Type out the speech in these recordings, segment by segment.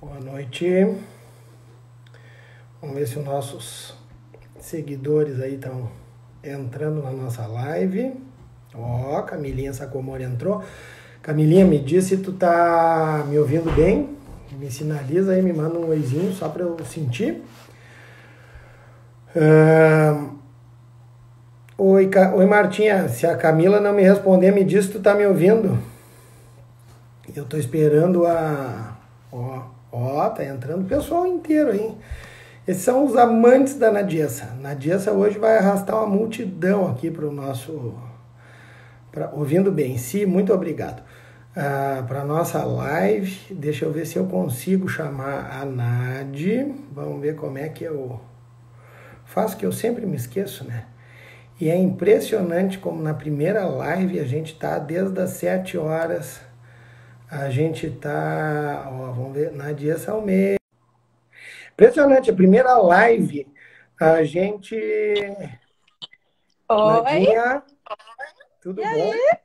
Boa noite. Vamos ver se os nossos seguidores aí estão entrando na nossa live. Ó, Camilinha Sacomori entrou. Camilinha, me diz se tu tá me ouvindo bem. Me sinaliza aí, me manda um oizinho só para eu sentir. Oi, Martinha. Se a Camila não me responder, me diz se tu tá me ouvindo. Eu tô esperando a... Ó, tá entrando o pessoal inteiro, hein? Esses são os amantes da Nadiessa. Nadiessa hoje vai arrastar uma multidão aqui para o nosso... ouvindo bem, sim, muito obrigado. Para a nossa live, deixa eu ver se eu consigo chamar a Nadi. Vamos ver como é que eu faço, que eu sempre me esqueço, né? E é impressionante como na primeira live a gente tá desde as 7 horas. A gente tá... Ó, vamos ver, Nadiessa Almeida. Impressionante, a primeira live, a gente... Oi! Nadinha, tudo E bom? aí?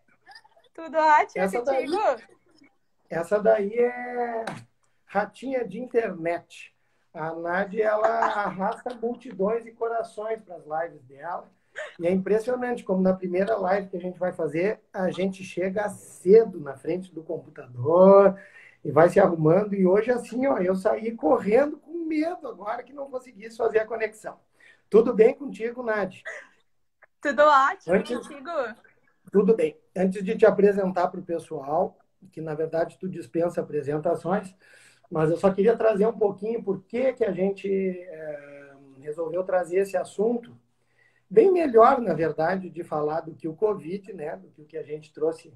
Tudo ótimo contigo? Essa daí é ratinha de internet. A Nádia, ela arrasta multidões e corações para as lives dela. E é impressionante como na primeira live que a gente vai fazer, a gente chega cedo na frente do computador e vai se arrumando. E hoje, assim, ó, eu saí correndo com medo agora que não conseguisse fazer a conexão. Tudo bem contigo, Nádia? Tudo ótimo contigo? Tudo bem. Antes de te apresentar para o pessoal, que na verdade tu dispensa apresentações, mas eu só queria trazer um pouquinho por que a gente resolveu trazer esse assunto, bem melhor, na verdade, de falar do que o Covid, né? Do que o que a gente trouxe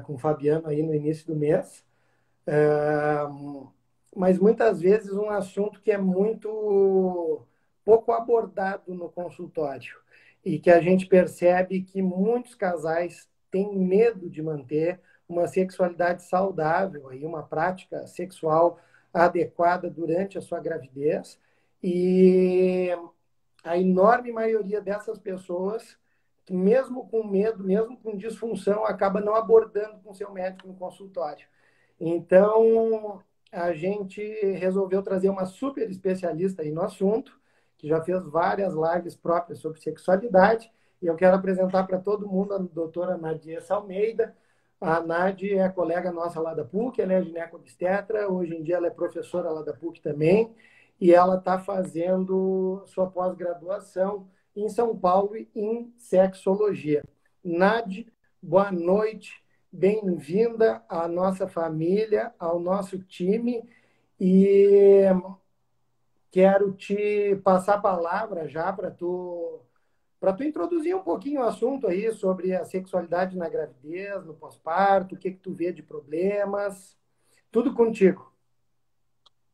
com o Fabiano aí no início do mês. Mas muitas vezes um assunto que é muito pouco abordado no consultório e que a gente percebe que muitos casais têm medo de manter uma sexualidade saudável, aí uma prática sexual adequada durante a sua gravidez, e a enorme maioria dessas pessoas, mesmo com medo, mesmo com disfunção, acaba não abordando com seu médico no consultório. Então, a gente resolveu trazer uma super especialista aí no assunto, que já fez várias lives próprias sobre sexualidade, e eu quero apresentar para todo mundo a doutora Nadiessa Almeida. A Nadi é colega nossa lá da PUC, ela é gineco-obstetra, hoje em dia ela é professora lá da PUC também, e ela está fazendo sua pós-graduação em São Paulo em sexologia. Nadi, boa noite. Bem-vinda à nossa família, ao nosso time, e quero te passar a palavra já para tu introduzir um pouquinho o assunto aí sobre a sexualidade na gravidez, no pós-parto, o que tu vê de problemas, tudo contigo.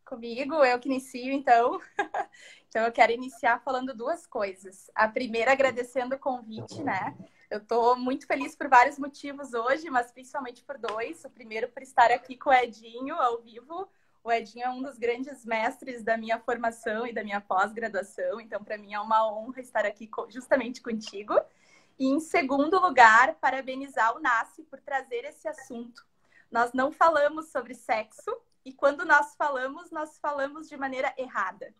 Comigo, eu que inicio, então. Então, eu quero iniciar falando duas coisas. A primeira, agradecendo o convite, né? Eu estou muito feliz por vários motivos hoje, mas principalmente por dois. O primeiro, por estar aqui com o Edinho, ao vivo. O Edinho é um dos grandes mestres da minha formação e da minha pós-graduação. Então, para mim, é uma honra estar aqui justamente contigo. E, em segundo lugar, parabenizar o NASCE por trazer esse assunto. Nós não falamos sobre sexo e quando nós falamos de maneira errada.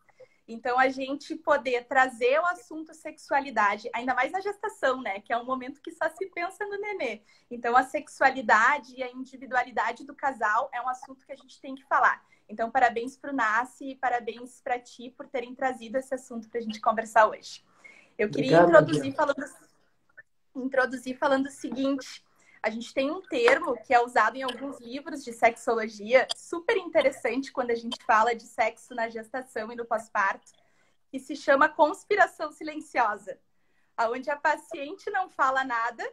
Então, a gente poder trazer o assunto sexualidade, ainda mais na gestação, né? Que é um momento que só se pensa no nenê. Então, a sexualidade e a individualidade do casal é um assunto que a gente tem que falar. Então, parabéns para o NASCE e parabéns para ti por terem trazido esse assunto para a gente conversar hoje. Eu queria introduzir falando o seguinte: a gente tem um termo que é usado em alguns livros de sexologia, super interessante quando a gente fala de sexo na gestação e no pós-parto, que se chama conspiração silenciosa, onde a paciente não fala nada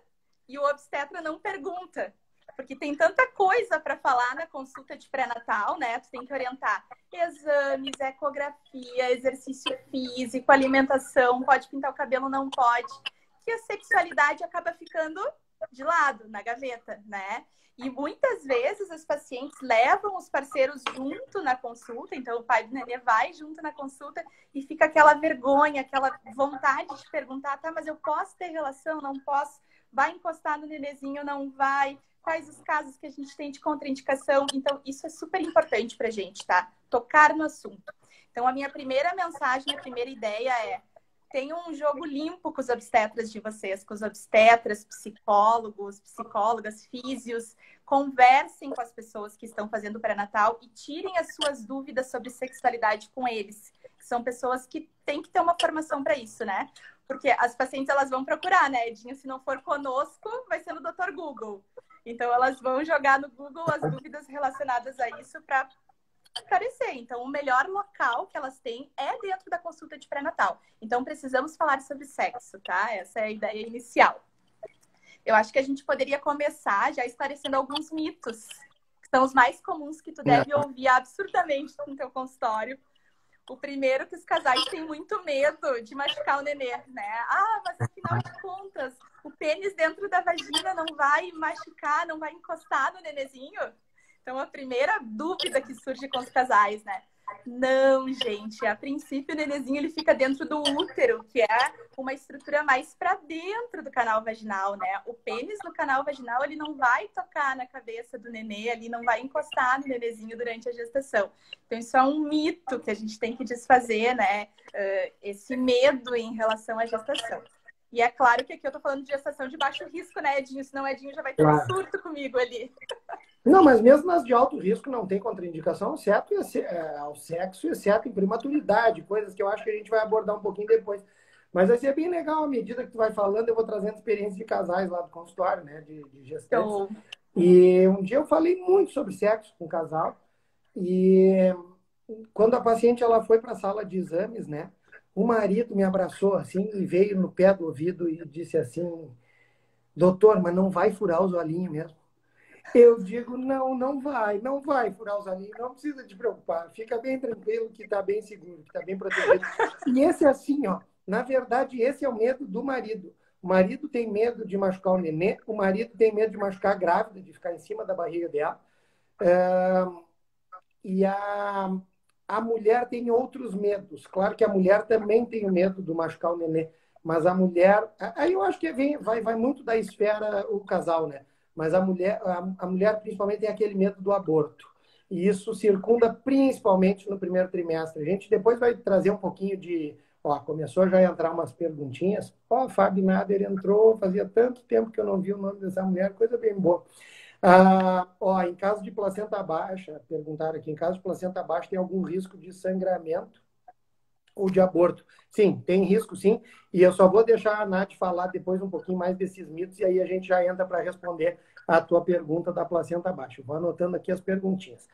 e o obstetra não pergunta. Porque tem tanta coisa para falar na consulta de pré-natal, né? Tu tem que orientar exames, ecografia, exercício físico, alimentação, pode pintar o cabelo, não pode. Que a sexualidade acaba ficando de lado, na gaveta, né? E muitas vezes as pacientes levam os parceiros junto na consulta, então o pai do nenê vai junto na consulta e fica aquela vergonha, aquela vontade de perguntar, tá, mas eu posso ter relação? Não posso? Vai encostar no nenezinho? Não vai? quais os casos que a gente tem de contraindicação. Então, isso é super importante pra gente, tá? Tocar no assunto. Então, a minha primeira mensagem, a primeira ideia é: tenham um jogo limpo com os obstetras de vocês, com os obstetras, psicólogos, psicólogas, físios. Conversem com as pessoas que estão fazendo pré-natal e tirem as suas dúvidas sobre sexualidade com eles. São pessoas que têm que ter uma formação para isso, né? Porque as pacientes, elas vão procurar, né, Edinho? Se não for conosco, vai ser no Dr. Google. Então, elas vão jogar no Google as dúvidas relacionadas a isso para esclarecer. Então, o melhor local que elas têm é dentro da consulta de pré-natal. Então, precisamos falar sobre sexo, tá? Essa é a ideia inicial. Eu acho que a gente poderia começar já esclarecendo alguns mitos, que são os mais comuns que tu deve ouvir absurdamente no teu consultório. O primeiro, que os casais têm muito medo de machucar o nenê, né? Ah, mas afinal de contas, o pênis dentro da vagina não vai machucar, não vai encostar no nenezinho? Então, a primeira dúvida que surge com os casais, né? Não, gente. A princípio, o nenenzinho ele fica dentro do útero, que é uma estrutura mais para dentro do canal vaginal, né? O pênis no canal vaginal, ele não vai tocar na cabeça do nenê, ali não vai encostar no nenenzinho durante a gestação. Então, isso é um mito que a gente tem que desfazer, né? Esse medo em relação à gestação. E é claro que aqui eu tô falando de gestação de baixo risco, né, Edinho? Senão o Edinho já vai ter um surto comigo ali. Não, mas mesmo nas de alto risco não tem contraindicação, exceto ao sexo, exceto em prematuridade, coisas que eu acho que a gente vai abordar um pouquinho depois. Mas vai ser bem legal, à medida que tu vai falando, eu vou trazendo experiências de casais lá do consultório, né, de gestantes. Então... E um dia eu falei muito sobre sexo com o casal, e quando a paciente ela foi para a sala de exames, né, o marido me abraçou assim e veio no pé do ouvido e disse assim: doutor, mas não vai furar os olhinhos mesmo? Eu digo, não vai furar os olhinhos, não precisa te preocupar, fica bem tranquilo que está bem seguro, que está bem protegido. E esse é assim, ó, na verdade, esse é o medo do marido. O marido tem medo de machucar o nenê, o marido tem medo de machucar a grávida, de ficar em cima da barriga dela. E a mulher tem outros medos. Claro que a mulher também tem o medo de machucar o nenê, mas a mulher... Aí eu acho que vai muito da esfera o casal, né? Mas a mulher principalmente tem aquele medo do aborto. E isso circunda principalmente no primeiro trimestre. A gente depois vai trazer um pouquinho de... Ó, começou já a entrar umas perguntinhas. Ó, Fábio Nader entrou, fazia tanto tempo que eu não vi o nome dessa mulher, coisa bem boa. Em caso de placenta baixa, perguntaram aqui, em caso de placenta baixa, tem algum risco de sangramento ou de aborto? Sim, tem risco sim, e eu só vou deixar a Nath falar depois um pouquinho mais desses mitos, e aí a gente já entra para responder a tua pergunta da placenta baixa. Eu vou anotando aqui as perguntinhas.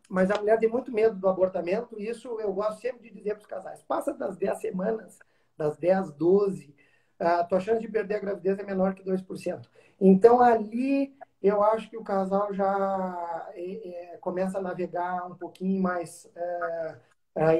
Mas a mulher tem muito medo do abortamento, e isso eu gosto sempre de dizer para os casais. Passa das 10 semanas, das 10, 12, a tua chance de perder a gravidez é menor que 2%. Então, ali, eu acho que o casal já começa a navegar um pouquinho mais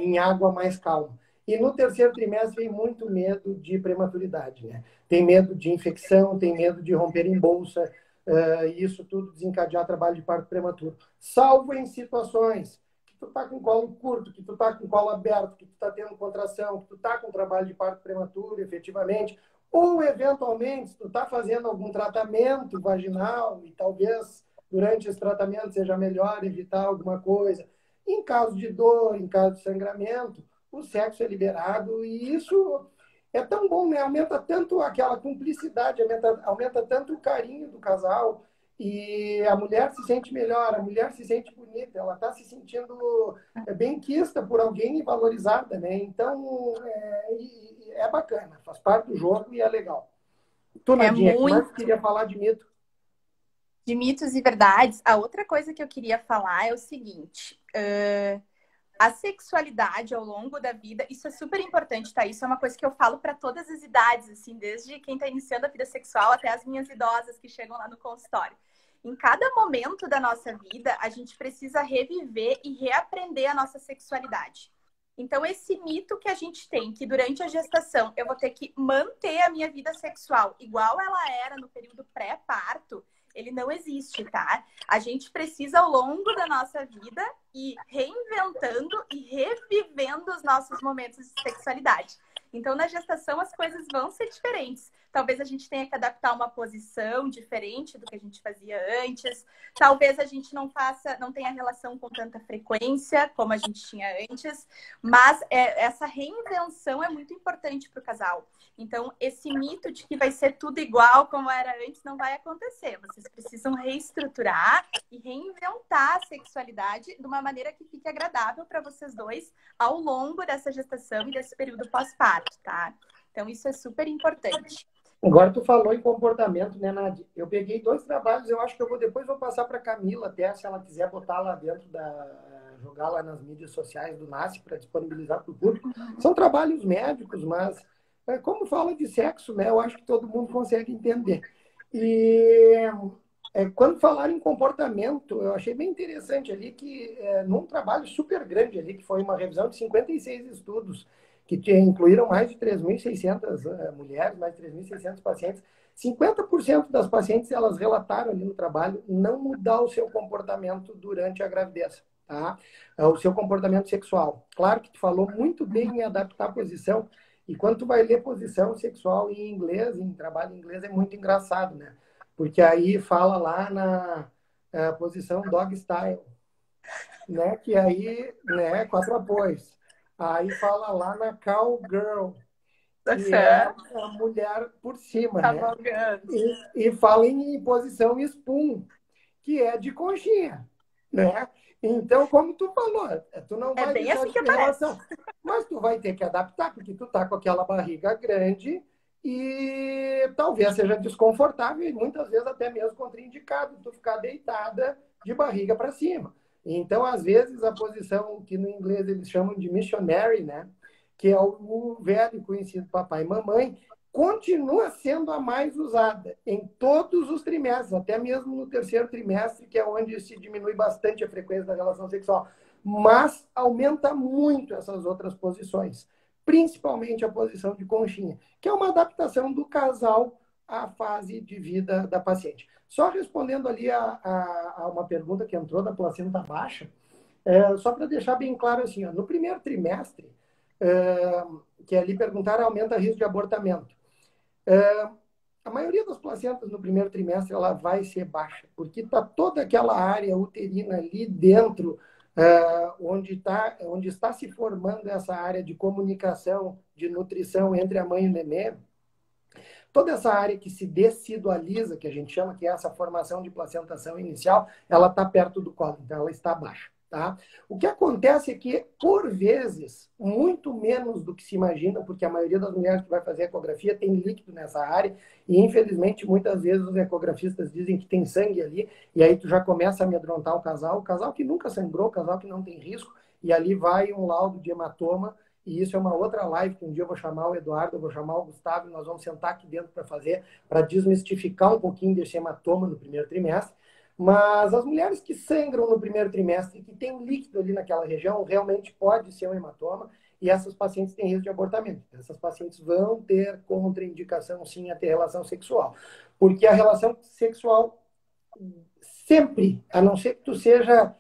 em água mais calma. E no terceiro trimestre tem muito medo de prematuridade, né? Tem medo de infecção, tem medo de romper em bolsa, e isso tudo desencadear trabalho de parto prematuro. Salvo em situações que tu tá com colo curto, que tu tá com colo aberto, que tu tá tendo contração, que tu tá com trabalho de parto prematuro, efetivamente, ou eventualmente, se tu tá fazendo algum tratamento vaginal e talvez durante esse tratamento seja melhor evitar alguma coisa. Em caso de dor, em caso de sangramento, o sexo é liberado e isso é tão bom, né? Aumenta tanto aquela cumplicidade, aumenta tanto o carinho do casal e a mulher se sente melhor, a mulher se sente bonita, ela está se sentindo bem quista por alguém e valorizada, né? Então, é bacana, faz parte do jogo e é legal. Tu, Nadinha, o que mais queria falar de mito? De mitos e verdades. A outra coisa que eu queria falar é o seguinte: a sexualidade ao longo da vida, isso é super importante, tá? Isso é uma coisa que eu falo para todas as idades, assim, desde quem está iniciando a vida sexual até as minhas idosas que chegam lá no consultório. Em cada momento da nossa vida, a gente precisa reviver e reaprender a nossa sexualidade. Então, esse mito que a gente tem, que durante a gestação eu vou ter que manter a minha vida sexual igual ela era no período pré-parto, ele não existe, tá? A gente precisa, ao longo da nossa vida, ir reinventando e revivendo os nossos momentos de sexualidade. Então, na gestação, as coisas vão ser diferentes. Talvez a gente tenha que adaptar uma posição diferente do que a gente fazia antes. Talvez a gente não tenha relação com tanta frequência como a gente tinha antes. Mas essa reinvenção é muito importante para o casal. Então, esse mito de que vai ser tudo igual como era antes não vai acontecer. Vocês precisam reestruturar e reinventar a sexualidade de uma maneira que fique agradável para vocês dois ao longo dessa gestação e desse período pós-parto, tá? Então, isso é super importante. Agora tu falou em comportamento, né, Nadia? Eu peguei 2 trabalhos, eu acho que depois vou passar para Camila até, se ela quiser botar lá dentro jogar lá nas mídias sociais do NASCE para disponibilizar para o público. São trabalhos médicos, mas como fala de sexo, né, eu acho que todo mundo consegue entender. E quando falaram em comportamento, eu achei bem interessante ali que num trabalho super grande ali, que foi uma revisão de 56 estudos, que incluíram mais de 3.600 mulheres, mais de 3.600 pacientes. 50% das pacientes, elas relataram ali no trabalho não mudar o seu comportamento durante a gravidez, tá? O seu comportamento sexual. Claro que tu falou muito bem em adaptar a posição, e quando tu vai ler posição sexual em inglês, em trabalho em inglês, é muito engraçado, né? Porque aí fala lá na posição dog style, né? Que aí, né, 4 apoios. Aí fala lá na cowgirl, que é a mulher por cima, né? E fala em posição spoon, que é de conchinha, né? Então, como tu falou, tu não vai bem deixar assim de que ter relação, mas tu vai ter que adaptar, porque tu tá com aquela barriga grande e talvez seja desconfortável e muitas vezes até mesmo contraindicado tu ficar deitada de barriga para cima. Então, às vezes, a posição que no inglês eles chamam de missionary, né? Que é o velho conhecido papai e mamãe, continua sendo a mais usada em todos os trimestres, até mesmo no terceiro trimestre, que é onde se diminui bastante a frequência da relação sexual. Mas aumenta muito essas outras posições, principalmente a posição de conchinha, que é uma adaptação do casal à fase de vida da paciente. Só respondendo ali a uma pergunta que entrou da placenta baixa, só para deixar bem claro assim, ó, no primeiro trimestre, que ali perguntaram, aumenta o risco de abortamento. A maioria das placentas no primeiro trimestre ela vai ser baixa, porque está toda aquela área uterina ali dentro, onde está se formando essa área de comunicação, de nutrição entre a mãe e o nenê. Toda essa área que se decidualiza, que a gente chama que é essa formação de placentação inicial, ela está perto do colo, então ela está baixa. Tá? O que acontece é que, por vezes, muito menos do que se imagina, porque a maioria das mulheres que vai fazer ecografia tem líquido nessa área, e infelizmente, muitas vezes os ecografistas dizem que tem sangue ali, e aí tu já começa a amedrontar o casal que nunca sangrou, o casal que não tem risco, e ali vai um laudo de hematoma, e isso é uma outra live que um dia eu vou chamar o Eduardo, eu vou chamar o Gustavo, e nós vamos sentar aqui dentro para fazer, para desmistificar um pouquinho desse hematoma no primeiro trimestre. Mas as mulheres que sangram no primeiro trimestre, que tem líquido ali naquela região, realmente pode ser um hematoma, e essas pacientes têm risco de abortamento. Essas pacientes vão ter contraindicação, sim, a ter relação sexual. Porque a relação sexual sempre, a não ser que tu seja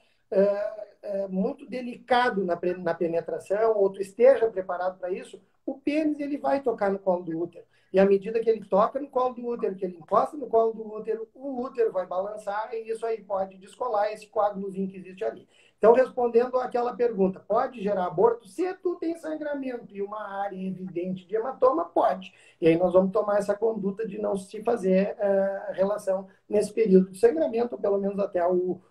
muito delicado na penetração, ou tu esteja preparado para isso, o pênis ele vai tocar no colo do útero. E à medida que ele toca no colo do útero, que ele encosta no colo do útero, o útero vai balançar e isso aí pode descolar esse coágulozinho que existe ali. Então, respondendo àquela pergunta, pode gerar aborto? Se tu tem sangramento e uma área evidente de hematoma, pode. E aí nós vamos tomar essa conduta de não se fazer relação nesse período de sangramento, ou pelo menos até o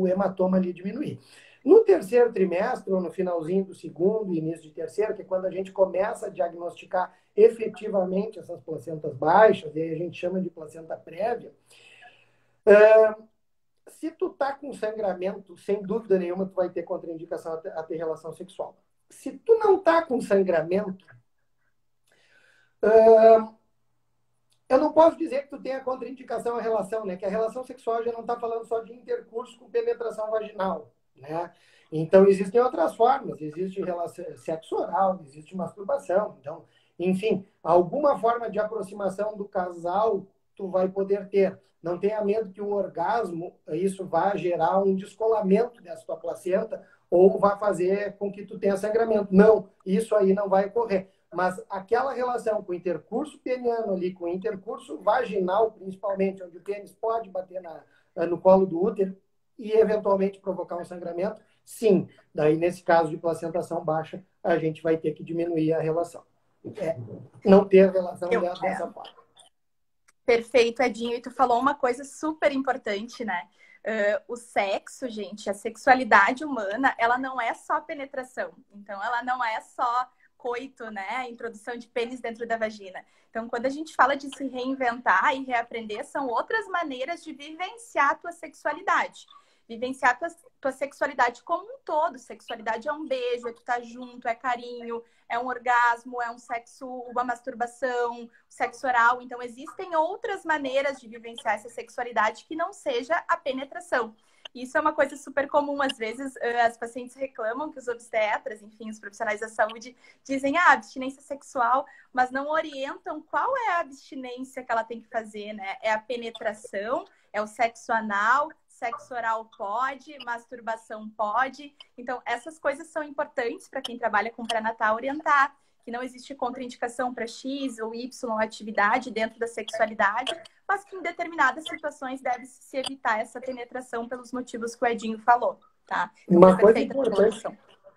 hematoma ali diminuir. No terceiro trimestre, ou no finalzinho do segundo e início de terceiro, que é quando a gente começa a diagnosticar efetivamente essas placentas baixas, e aí a gente chama de placenta prévia, se tu tá com sangramento, sem dúvida nenhuma, tu vai ter contraindicação a ter relação sexual. Se tu não tá com sangramento, eu não posso dizer que tu tenha contraindicação à relação, né? Que a relação sexual já não está falando só de intercurso com penetração vaginal, né? Então, existem outras formas. Existe sexo oral, existe masturbação. Então, enfim, alguma forma de aproximação do casal tu vai poder ter. Não tenha medo que o orgasmo, isso vá gerar um descolamento dessa tua placenta ou vai fazer com que tu tenha sangramento. Não, isso aí não vai ocorrer. Mas aquela relação com o intercurso peniano ali, com o intercurso vaginal, principalmente, onde o pênis pode bater no colo do útero e eventualmente provocar um sangramento, sim. Daí, nesse caso de placentação baixa, a gente vai ter que diminuir a relação. Não ter relação dessa forma. Perfeito, Edinho. E tu falou uma coisa super importante, né? O sexo, gente, a sexualidade humana, ela não é só penetração. Então, ela não é só coito, né? A introdução de pênis dentro da vagina. Então, quando a gente fala de se reinventar e reaprender, são outras maneiras de vivenciar a tua sexualidade. Vivenciar a tua sexualidade como um todo. Sexualidade é um beijo, é tu tá junto, é carinho, é um orgasmo, é um sexo, uma masturbação, sexo oral. Então, existem outras maneiras de vivenciar essa sexualidade que não seja a penetração. Isso é uma coisa super comum. Às vezes, as pacientes reclamam que os obstetras, enfim, os profissionais da saúde, dizem abstinência sexual, mas não orientam qual é a abstinência que ela tem que fazer, né? É a penetração, é o sexo anal, sexo oral pode, masturbação pode. Então, essas coisas são importantes para quem trabalha com pré-natal orientar, que não existe contraindicação para X ou Y atividade dentro da sexualidade, mas que em determinadas situações deve-se evitar essa penetração pelos motivos que o Edinho falou, tá? Então,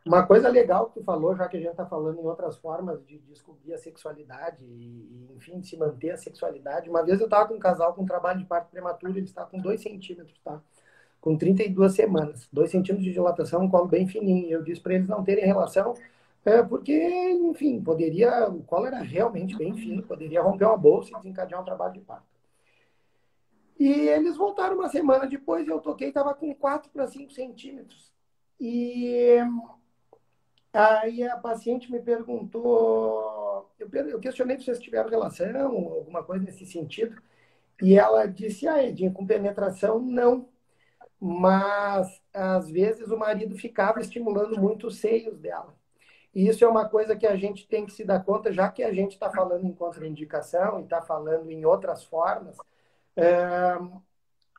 uma coisa legal que tu falou, já que a gente está falando em outras formas de descobrir a sexualidade e, enfim, de se manter a sexualidade. Uma vez eu estava com um casal com trabalho de parto prematuro, ele está com 2 centímetros, tá? Com 32 semanas. 2 centímetros de dilatação, um colo bem fininho. Eu disse para eles não terem relação, porque, enfim, o colo era realmente bem fino, poderia romper uma bolsa e desencadear um trabalho de parto. E eles voltaram uma semana depois e eu toquei, estava com 4 para 5 centímetros. E aí a paciente me perguntou, eu questionei se vocês tiveram relação, alguma coisa nesse sentido, e ela disse, Edinho, com penetração, não. Mas, às vezes, o marido ficava estimulando muito os seios dela. E isso é uma coisa que a gente tem que se dar conta, já que a gente está falando em contraindicação e está falando em outras formas.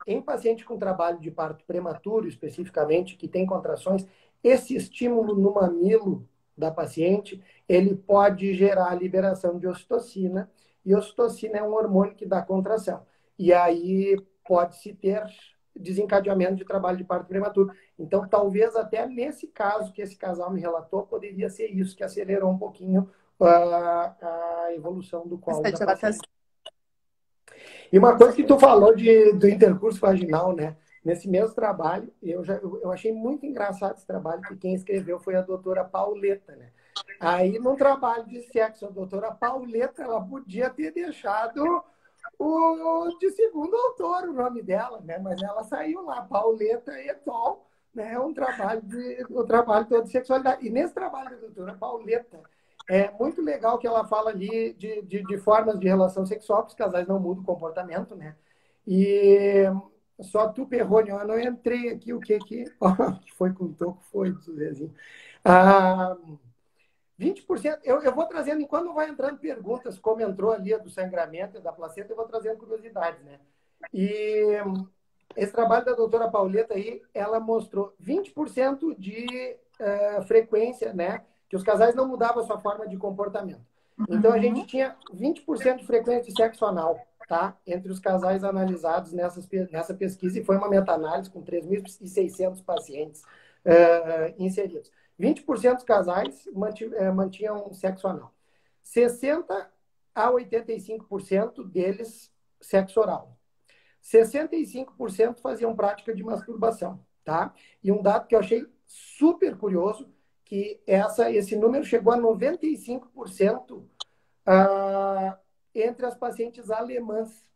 Em paciente com trabalho de parto prematuro, especificamente, que tem contrações, esse estímulo no mamilo da paciente, ele pode gerar a liberação de ocitocina, e ocitocina é um hormônio que dá contração. E aí pode-se ter desencadeamento de trabalho de parto prematuro. Então, talvez até nesse caso que esse casal me relatou, poderia ser isso que acelerou um pouquinho a evolução do colo da paciente. E uma coisa que tu falou do intercurso vaginal, né? Nesse mesmo trabalho, eu achei muito engraçado esse trabalho, que quem escreveu foi a doutora Pauleta, né? Aí, num trabalho de sexo, a doutora Pauleta, ela podia ter deixado o de segundo autor, o nome dela, né? Mas ela saiu lá, Pauleta et al., né? Um trabalho todo de sexualidade. E nesse trabalho da doutora Pauleta, é muito legal que ela fala ali de formas de relação sexual, que os casais não mudam o comportamento, né? E só tu, Perrone, eu não entrei aqui, o que foi com o toco, foi, Zezinho. 20%, eu vou trazendo, enquanto vai entrando perguntas, como entrou ali a do sangramento da placenta, eu vou trazendo curiosidades, né? E esse trabalho da doutora Pauleta aí, ela mostrou 20% de frequência, né? Que os casais não mudavam a sua forma de comportamento. Então, a gente tinha 20% de frequência de sexo anal, tá? Entre os casais analisados nessa pesquisa, e foi uma meta-análise com 3.600 pacientes inseridos. 20% dos casais mantinham sexo anal. 60% a 85% deles sexo oral. 65% faziam prática de masturbação, tá? E um dado que eu achei super curioso, que esse número chegou a 95% entre as pacientes alemãs,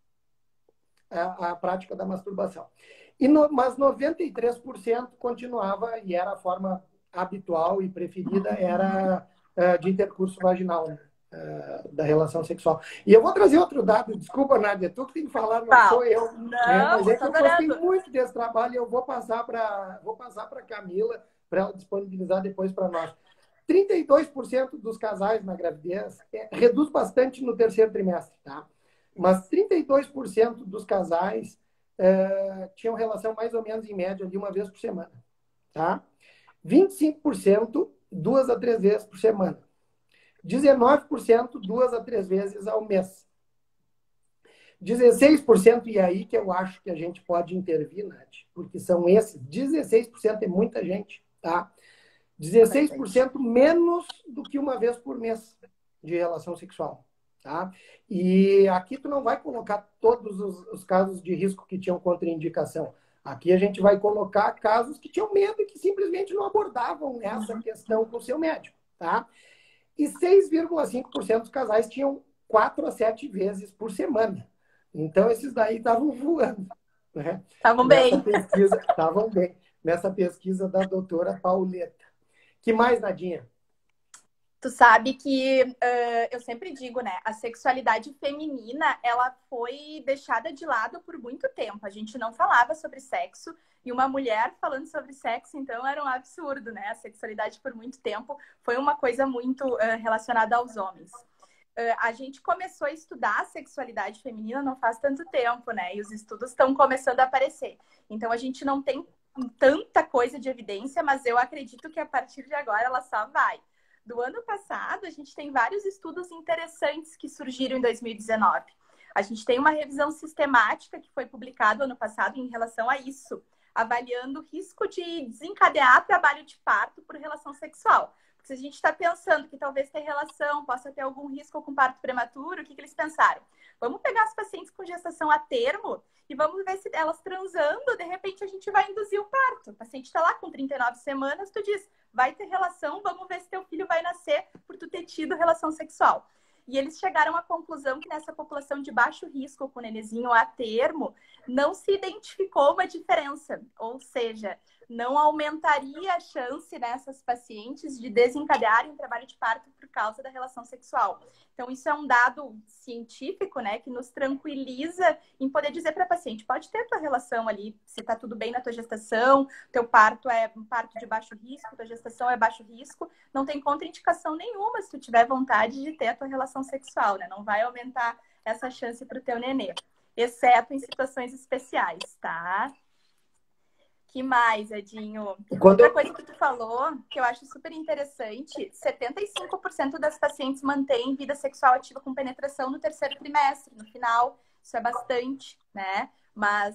a prática da masturbação. Mas 93% continuava, e era a forma habitual e preferida, era de intercurso vaginal, né? Da relação sexual. E eu vou trazer outro dado, desculpa, Nádia, tu que tem que falar, não sou eu. Não, mas é que eu gostei muito desse trabalho e eu vou passar para Camila, para ela disponibilizar depois para nós. 32% dos casais na gravidez reduz bastante no terceiro trimestre, tá? Mas 32% dos casais tinham relação mais ou menos em média de uma vez por semana, tá? 25%, 2 a 3 vezes por semana. 19%, 2 a 3 vezes ao mês. 16%, e aí que eu acho que a gente pode intervir, Nath, porque são esses, 16% é muita gente, tá? 16% menos do que uma vez por mês de relação sexual, tá? E aqui tu não vai colocar todos os casos de risco que tinham contraindicação. Aqui a gente vai colocar casos que tinham medo e que simplesmente não abordavam essa questão com o seu médico, tá? E 6,5% dos casais tinham 4 a 7 vezes por semana. Então, esses daí estavam voando. Né? Estavam bem. Pesquisa, estavam bem. Nessa pesquisa da doutora Pauleta. Que mais, Nadinha? Tu sabe que eu sempre digo, né? A sexualidade feminina, ela foi deixada de lado por muito tempo. A gente não falava sobre sexo e uma mulher falando sobre sexo, então, era um absurdo, né? A sexualidade por muito tempo foi uma coisa muito relacionada aos homens. A gente começou a estudar a sexualidade feminina não faz tanto tempo, né? E os estudos estão começando a aparecer. Então, a gente não tem tanta coisa de evidência, mas eu acredito que a partir de agora ela só vai. Do ano passado, a gente tem vários estudos interessantes que surgiram em 2019. A gente tem uma revisão sistemática que foi publicada ano passado em relação a isso, avaliando o risco de desencadear trabalho de parto por relação sexual. Porque se a gente está pensando que talvez ter relação possa ter algum risco com parto prematuro, o que eles pensaram? Vamos pegar as pacientes com gestação a termo e vamos ver se elas transando, de repente a gente vai induzir o parto. O paciente está lá com 39 semanas, tu diz, vai ter relação, vamos ver se teu filho vai nascer por tu ter tido relação sexual. E eles chegaram à conclusão que nessa população de baixo risco com nenenzinho a termo, não se identificou uma diferença. Ou seja, não aumentaria a chance nessas pacientes de desencadearem um trabalho de parto por causa da relação sexual. Então, isso é um dado científico, né, que nos tranquiliza em poder dizer para a paciente, pode ter tua relação ali, se está tudo bem na tua gestação, teu parto é um parto de baixo risco, tua gestação é baixo risco, não tem contraindicação nenhuma se tu tiver vontade de ter a tua relação sexual, né? Não vai aumentar essa chance para o teu nenê, exceto em situações especiais, tá? Que mais, Edinho? Outra coisa que tu falou, que eu acho super interessante, 75% das pacientes mantêm vida sexual ativa com penetração no terceiro trimestre, no final. Isso é bastante, né? Mas,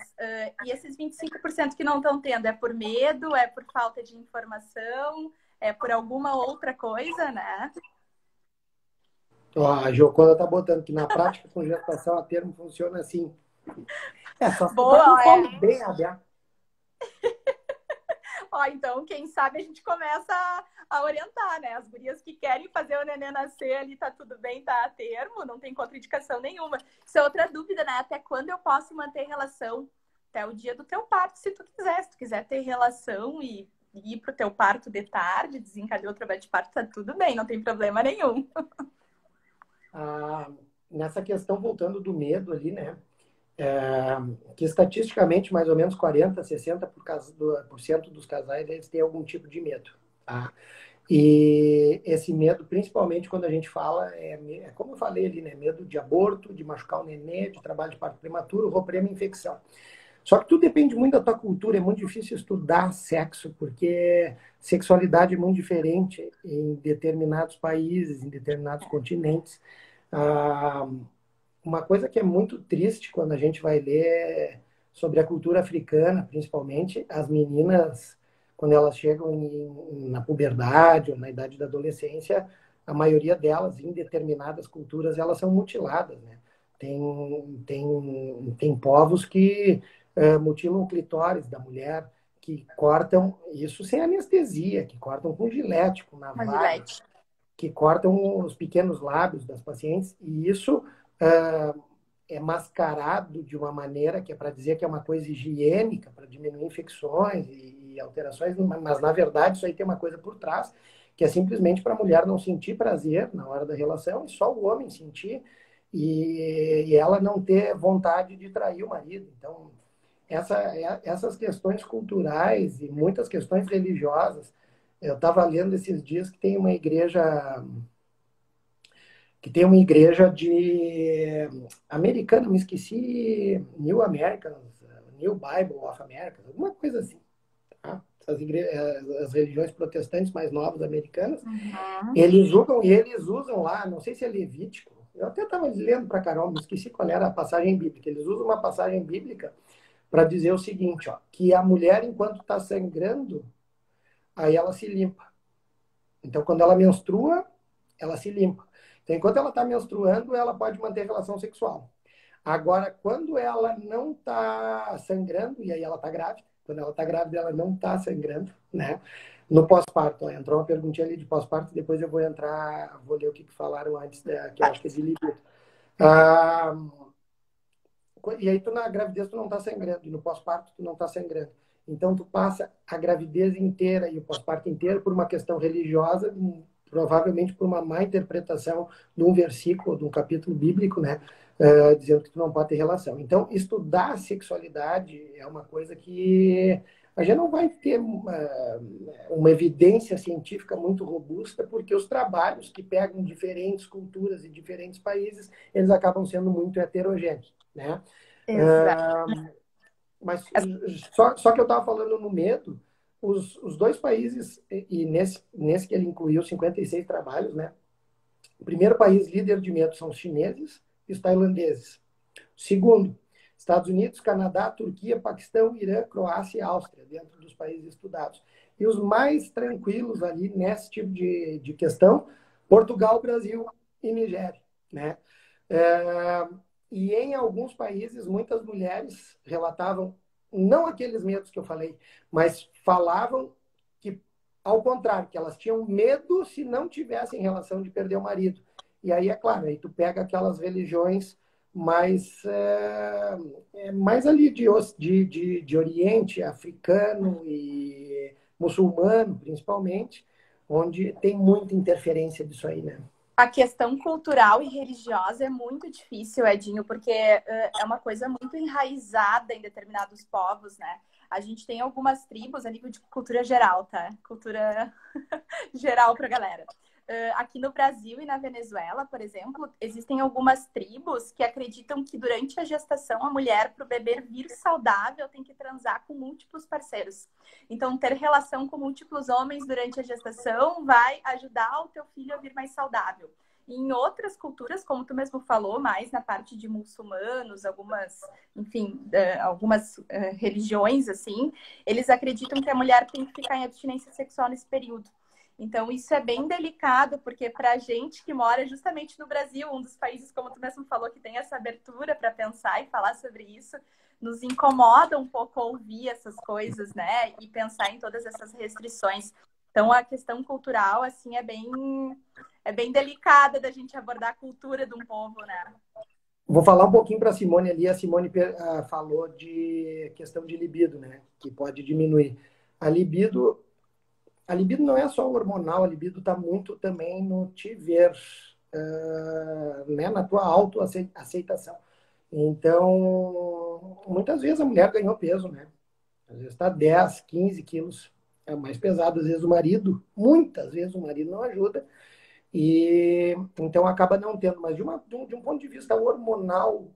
e esses 25% que não estão tendo, é por medo, é por falta de informação, é por alguma outra coisa, né? Ó, a Gioconda tá botando que na prática com gestação a termo funciona assim. Só se boa, tá com o bem aberto. Ó, então, quem sabe a gente começa a orientar, né? As gurias que querem fazer o neném nascer ali, tá tudo bem, tá a termo, não tem contraindicação nenhuma. Isso é outra dúvida, né? Até quando eu posso manter relação? Até o dia do teu parto, se tu quiser. Se tu quiser ter relação e ir pro teu parto de tarde, desencadear o trabalho de parto, tá tudo bem, não tem problema nenhum. Nessa questão, voltando do medo ali, né? Que estatisticamente mais ou menos 40, 60% dos casais eles têm algum tipo de medo, tá? E esse medo, principalmente quando a gente fala, é como eu falei ali, né? Medo de aborto, de machucar o nenê, de trabalho de parto prematuro, rouprema, infecção. Só que tudo depende muito da tua cultura, é muito difícil estudar sexo, porque sexualidade é muito diferente em determinados países, em determinados continentes. Uma coisa que é muito triste quando a gente vai ler sobre a cultura africana, principalmente, as meninas, quando elas chegam na puberdade ou na idade da adolescência, a maioria delas, em determinadas culturas, elas são mutiladas, né? Tem povos que mutilam o clitóris da mulher, que cortam, isso sem anestesia, que cortam com gilete, com navalha, que cortam os pequenos lábios das pacientes, e isso é mascarado de uma maneira que é para dizer que é uma coisa higiênica, para diminuir infecções e alterações, mas na verdade isso aí tem uma coisa por trás, que é simplesmente para a mulher não sentir prazer na hora da relação e só o homem sentir e ela não ter vontade de trair o marido. Então, essas questões culturais e muitas questões religiosas, eu estava lendo esses dias que tem uma igreja de americana, me esqueci, New Bible of America, alguma coisa assim. Tá? as religiões protestantes mais novas americanas, Uhum. eles usam lá, não sei se é Levítico, eu até estava lendo para Carol, me esqueci qual era a passagem bíblica. Eles usam uma passagem bíblica para dizer o seguinte, ó, que a mulher, enquanto está sangrando, aí ela se limpa. Então, quando ela menstrua, ela se limpa. Então, enquanto ela está menstruando, ela pode manter relação sexual. Agora, quando ela não está sangrando, e aí ela está grávida, quando ela está grávida, ela não está sangrando, né? No pós-parto, entrou uma perguntinha ali de pós-parto, depois eu vou entrar, vou ler o que falaram antes, que eu acho que é de libido. Ah, e aí tu na gravidez tu não está sangrando, e no pós-parto tu não está sangrando. Então tu passa a gravidez inteira e o pós-parto inteiro por uma questão religiosa, provavelmente por uma má interpretação de um versículo, de um capítulo bíblico, né? Dizendo que tu não pode ter relação. Então, estudar a sexualidade é uma coisa que a gente não vai ter uma evidência científica muito robusta, porque os trabalhos que pegam diferentes culturas e diferentes países, eles acabam sendo muito heterogêneos, né? Exato. Mas só que eu estava falando no medo, os dois países, e nesse que ele incluiu 56 trabalhos, né? O primeiro país líder de medo são os chineses e os tailandeses. O segundo, Estados Unidos, Canadá, Turquia, Paquistão, Irã, Croácia e Áustria, dentro dos países estudados. E os mais tranquilos ali nesse tipo de questão, Portugal, Brasil e Nigéria, né? É, e em alguns países, muitas mulheres relatavam, não aqueles medos que eu falei, mas falavam que, ao contrário, que elas tinham medo se não tivessem relação de perder o marido. E aí, é claro, aí tu pega aquelas religiões mais ali de Oriente, africano e muçulmano, principalmente, onde tem muita interferência disso aí, né? A questão cultural e religiosa é muito difícil, Edinho, porque é uma coisa muito enraizada em determinados povos, né? A gente tem algumas tribos a nível de cultura geral, tá? Cultura geral pra galera. Aqui no Brasil e na Venezuela, por exemplo, existem algumas tribos que acreditam que durante a gestação a mulher, para o bebê vir saudável, tem que transar com múltiplos parceiros. Então, ter relação com múltiplos homens durante a gestação vai ajudar o teu filho a vir mais saudável. E em outras culturas, como tu mesmo falou, mais na parte de muçulmanos, algumas, enfim, algumas religiões, assim, eles acreditam que a mulher tem que ficar em abstinência sexual nesse período. Então, isso é bem delicado, porque para a gente que mora justamente no Brasil, um dos países, como tu mesmo falou, que tem essa abertura para pensar e falar sobre isso, nos incomoda um pouco ouvir essas coisas, né? E pensar em todas essas restrições. Então, a questão cultural, assim, é bem delicada da gente abordar a cultura de um povo, né? Vou falar um pouquinho para a Simone ali. A Simone falou de questão de libido, né? Que pode diminuir. A libido não é só hormonal, a libido está muito também no te ver, né, na tua autoaceitação. Então, muitas vezes a mulher ganhou peso, né? Às vezes está 10, 15 quilos é mais pesado. Às vezes o marido, muitas vezes o marido não ajuda. E então acaba não tendo, mas de um ponto de vista hormonal,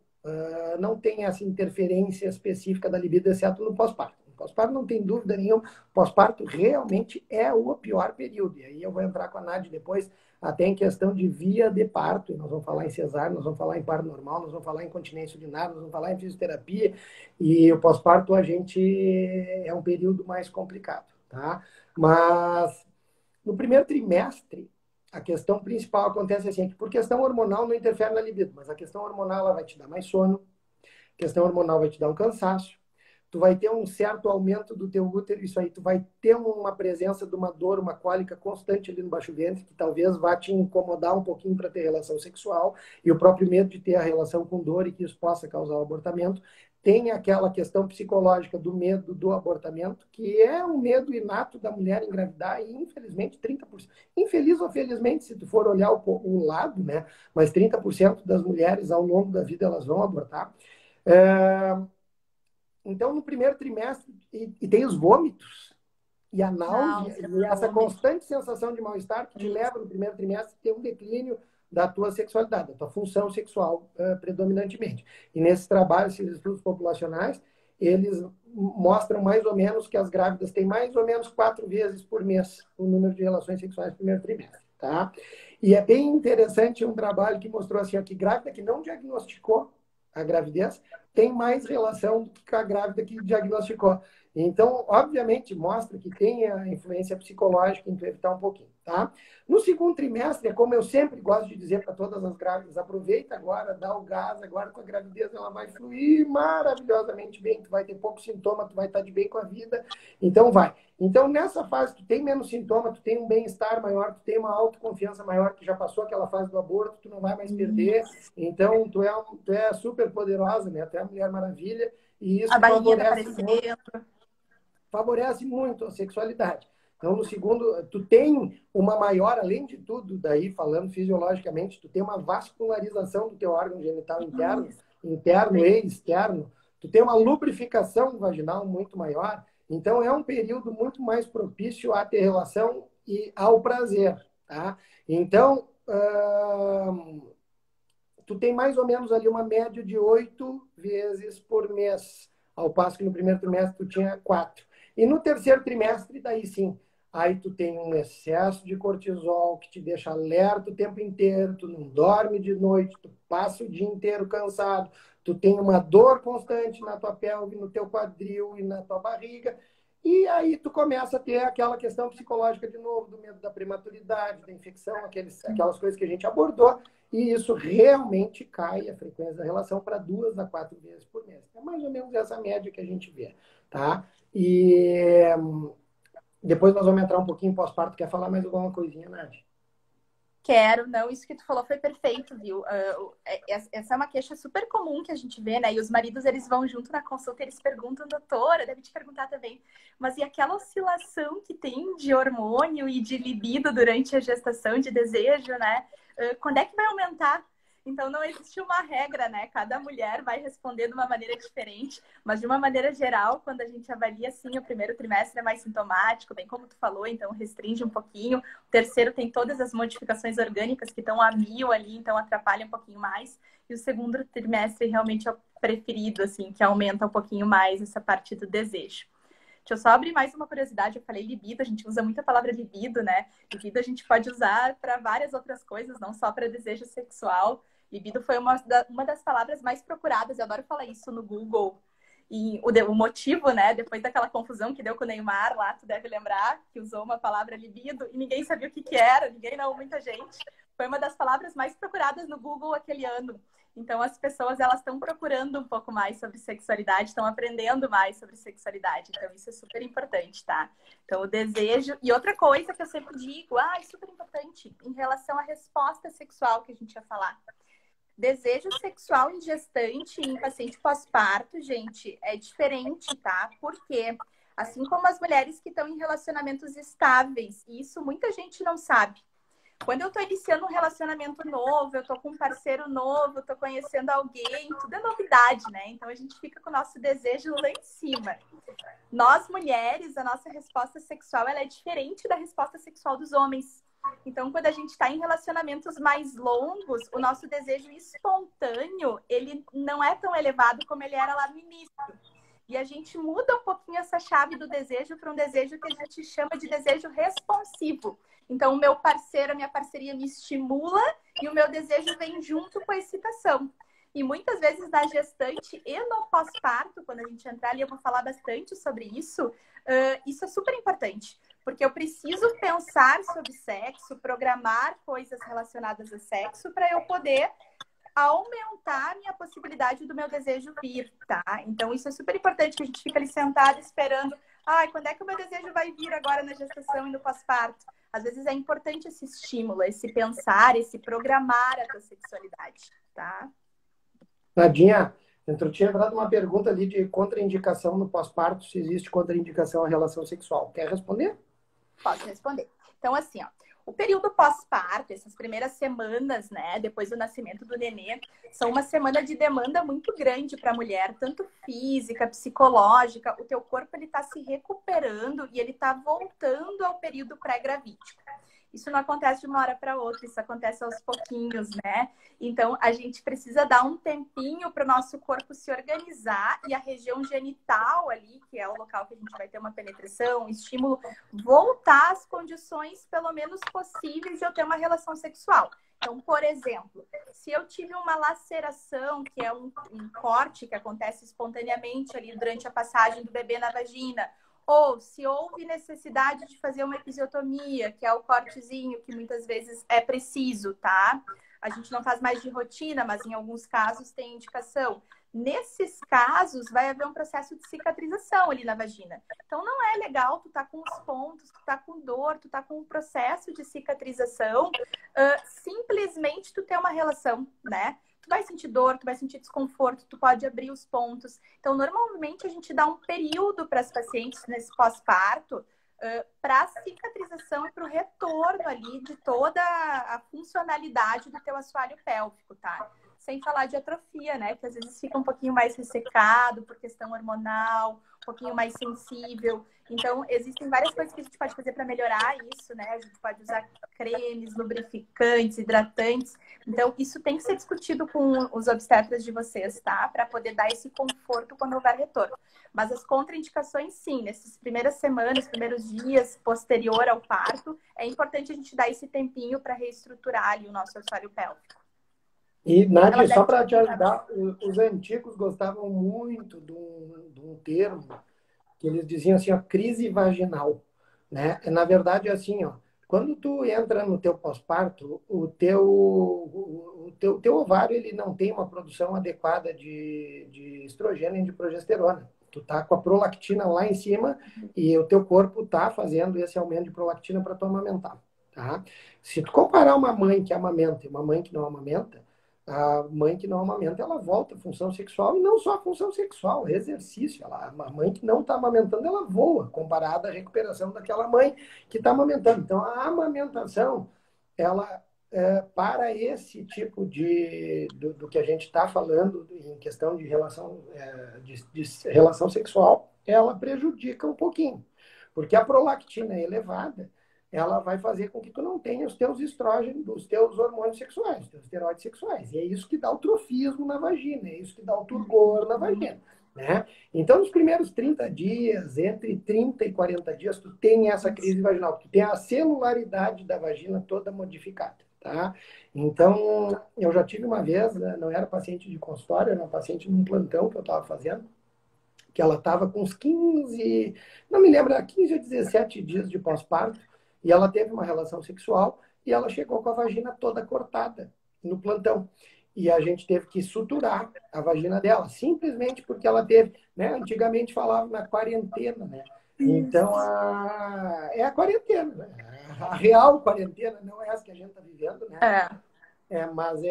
não tem essa interferência específica da libido, exceto no pós-parto. No pós-parto não tem dúvida nenhuma, pós-parto realmente é o pior período. E aí eu vou entrar com a Nádia depois, até em questão de via de parto, e nós vamos falar em cesárea, nós vamos falar em parto normal, nós vamos falar em incontinência urinária, nós vamos falar em fisioterapia, e o pós-parto a gente é um período mais complicado, tá? Mas no primeiro trimestre, a questão principal acontece assim, que por questão hormonal não interfere na libido, mas a questão hormonal ela vai te dar mais sono, a questão hormonal vai te dar um cansaço, tu vai ter um certo aumento do teu útero, isso aí, tu vai ter uma presença de uma dor, uma cólica constante ali no baixo ventre, que talvez vá te incomodar um pouquinho para ter relação sexual, e o próprio medo de ter a relação com dor e que isso possa causar o abortamento. Tem aquela questão psicológica do medo do abortamento, que é um medo inato da mulher engravidar, e infelizmente 30%, infeliz ou felizmente, se tu for olhar o lado, né, mas 30% das mulheres ao longo da vida elas vão abortar. Então, no primeiro trimestre, e tem os vômitos, e a náusea, e essa constante sensação de mal-estar que te leva no primeiro trimestre a ter um declínio da tua sexualidade, da tua função sexual predominantemente. E nesses trabalhos, esses estudos populacionais, eles mostram mais ou menos que as grávidas têm mais ou menos 4 vezes por mês o número de relações sexuais no primeiro trimestre, tá? E é bem interessante um trabalho que mostrou assim, ó, que grávida que não diagnosticou a gravidez tem mais relação do que a grávida que diagnosticou. Então, obviamente, mostra que tem a influência psicológica em tu evitar um pouquinho, tá? No segundo trimestre, é como eu sempre gosto de dizer para todas as grávidas, aproveita agora, dá o gás, agora com a gravidez ela vai fluir maravilhosamente bem, tu vai ter pouco sintoma, tu vai estar de bem com a vida, então vai. Então, nessa fase, tu tem menos sintoma, tu tem um bem-estar maior, tu tem uma autoconfiança maior, que já passou aquela fase do aborto, tu não vai mais perder, então tu é super poderosa, né? Tu é a Mulher Maravilha, e A isso barriguinha tá aparecendo. favorece muito a ssexualidade. Então, no segundo, tu tem uma maior, além de tudo, daí falando fisiologicamente, tu tem uma vascularização do teu órgão genital interno, interno e externo, tu tem uma lubrificação vaginal muito maior, então é um período muito mais propício a ter relação e ao prazer, tá? Então, tu tem mais ou menos ali uma média de 8 vezes por mês, ao passo que no primeiro trimestre tu tinha 4. E no terceiro trimestre, daí sim, aí tu tem um excesso de cortisol que te deixa alerta o tempo inteiro, tu não dorme de noite, tu passa o dia inteiro cansado, tu tem uma dor constante na tua pelve, no teu quadril e na tua barriga, e aí tu começa a ter aquela questão psicológica de novo, do medo da prematuridade, da infecção, aquelas coisas que a gente abordou, e isso realmente cai a frequência da relação para 2 a 4 vezes por mês. É mais ou menos essa média que a gente vê, tá? E depois nós vamos entrar um pouquinho em pós-parto. Quer falar mais alguma coisinha, Nath? Quero, não, isso que tu falou foi perfeito, viu? Essa é uma queixa super comum que a gente vê, né? E os maridos, eles vão junto na consulta, eles perguntam, doutora, deve te perguntar também, mas e aquela oscilação que tem de hormônio e de libido durante a gestação, de desejo, né? Quando é que vai aumentar? Então, não existe uma regra, né? Cada mulher vai responder de uma maneira diferente, mas de uma maneira geral, quando a gente avalia, assim, o primeiro trimestre é mais sintomático, bem como tu falou, então restringe um pouquinho. O terceiro tem todas as modificações orgânicas que estão a 1000 ali, então atrapalha um pouquinho mais. E o segundo trimestre realmente é o preferido, assim, que aumenta um pouquinho mais essa parte do desejo. Deixa eu só abrir mais uma curiosidade. Eu falei libido, a gente usa muito a palavra libido, né? Libido a gente pode usar para várias outras coisas, não só para desejo sexual. Libido foi uma das palavras mais procuradas, eu adoro falar isso no Google. E o motivo, né? Depois daquela confusão que deu com o Neymar lá, tu deve lembrar, que usou uma palavra libido e ninguém sabia o que era, ninguém não, muita gente. Foi uma das palavras mais procuradas no Google aquele ano. Então, as pessoas, elas estão procurando um pouco mais sobre sexualidade, estão aprendendo mais sobre sexualidade. Então, isso é super importante, tá? Então, o desejo... E outra coisa que eu sempre digo, é super importante, em relação à resposta sexual que a gente ia falar. Desejo sexual em gestante e em paciente pós-parto, gente, é diferente, tá? Por quê? Assim como as mulheres que estão em relacionamentos estáveis, e isso muita gente não sabe. Quando eu tô iniciando um relacionamento novo, eu tô com um parceiro novo, tô conhecendo alguém, tudo é novidade, né? Então a gente fica com o nosso desejo lá em cima. Nós, mulheres, a nossa resposta sexual ela é diferente da resposta sexual dos homens. Então, quando a gente está em relacionamentos mais longos, o nosso desejo espontâneo, ele não é tão elevado como ele era lá no início. E a gente muda um pouquinho essa chave do desejo para um desejo que a gente chama de desejo responsivo. Então, o meu parceiro, a minha parceria me estimula e o meu desejo vem junto com a excitação. E muitas vezes na gestante e no pós-parto, quando a gente entrar ali, eu vou falar bastante sobre isso. Isso é super importante, porque eu preciso pensar sobre sexo, programar coisas relacionadas a sexo para eu poder aumentar a minha possibilidade do meu desejo vir, tá? Então, isso é super importante, que a gente fica ali sentado esperando. Ai, quando é que o meu desejo vai vir agora na gestação e no pós-parto? Às vezes é importante esse estímulo, esse pensar, esse programar a tua sexualidade, tá? Nadinha, eu tinha entrado uma pergunta ali de contraindicação no pós-parto, se existe contraindicação à relação sexual. Quer responder? Posso responder. Então, assim, ó, o período pós-parto, essas primeiras semanas, né, depois do nascimento do nenê, são uma semana de demanda muito grande para a mulher, tanto física, psicológica. O teu corpo ele está se recuperando e ele está voltando ao período pré-gravídico. Isso não acontece de uma hora para outra, isso acontece aos pouquinhos, né? Então, a gente precisa dar um tempinho para o nosso corpo se organizar e a região genital ali, que é o local que a gente vai ter uma penetração, um estímulo, voltar às condições, pelo menos possíveis, de eu ter uma relação sexual. Então, por exemplo, se eu tive uma laceração, que é um corte que acontece espontaneamente ali durante a passagem do bebê na vagina, ou se houve necessidade de fazer uma episiotomia, que é o cortezinho que muitas vezes é preciso, tá? A gente não faz mais de rotina, mas em alguns casos tem indicação. Nesses casos, vai haver um processo de cicatrização ali na vagina. Então, não é legal tu tá com os pontos, tu tá com dor, tu tá com um processo de cicatrização, simplesmente tu ter uma relação, né? Tu vai sentir dor, tu vai sentir desconforto, tu pode abrir os pontos. Então, normalmente, a gente dá um período para as pacientes nesse pós-parto para cicatrização e para o retorno ali de toda a funcionalidade do teu assoalho pélvico, tá? Sem falar de atrofia, né? Que às vezes fica um pouquinho mais ressecado por questão hormonal, um pouquinho mais sensível. Então, existem várias coisas que a gente pode fazer para melhorar isso, né? A gente pode usar cremes, lubrificantes, hidratantes. Então, isso tem que ser discutido com os obstetras de vocês, tá? Para poder dar esse conforto quando houver retorno. Mas as contraindicações, sim, nessas primeiras semanas, primeiros dias posterior ao parto, é importante a gente dar esse tempinho para reestruturar ali o nosso assoalho pélvico. E, Nádia, só para te ajudar, os antigos gostavam muito de um termo que eles diziam assim, ó, crise vaginal, né? Na verdade, é assim, ó, quando tu entra no teu pós-parto, o teu ovário ele não tem uma produção adequada de estrogênio e de progesterona. Tu tá com a prolactina lá em cima e o teu corpo tá fazendo esse aumento de prolactina para tu amamentar, tá? Se tu comparar uma mãe que amamenta e uma mãe que não amamenta, a mãe que não amamenta, ela volta à função sexual, e não só a função sexual, exercício. A mãe que não está amamentando, ela voa, comparada à recuperação daquela mãe que está amamentando. Então, a amamentação, ela, para esse tipo do que a gente está falando em questão de relação, de relação sexual, ela prejudica um pouquinho. Porque a prolactina é elevada, ela vai fazer com que tu não tenha os teus estrógenos, os teus hormônios sexuais, os teus esteroides sexuais. E é isso que dá o trofismo na vagina, é isso que dá o turgor na vagina, né? Então, nos primeiros 30 dias, entre 30 e 40 dias, tu tem essa crise vaginal, tu tem a celularidade da vagina toda modificada, tá? Então, eu já tive uma vez, né, não era paciente de consultório, era uma paciente num plantão que eu estava fazendo, que ela estava com uns 15, não me lembro, 15 ou 17 dias de pós-parto, e ela teve uma relação sexual e ela chegou com a vagina toda cortada no plantão. E a gente teve que suturar a vagina dela, simplesmente porque ela teve, né? Antigamente falava na quarentena, né? Então, é a quarentena, né? A real quarentena, não é essa que a gente está vivendo, né? Mas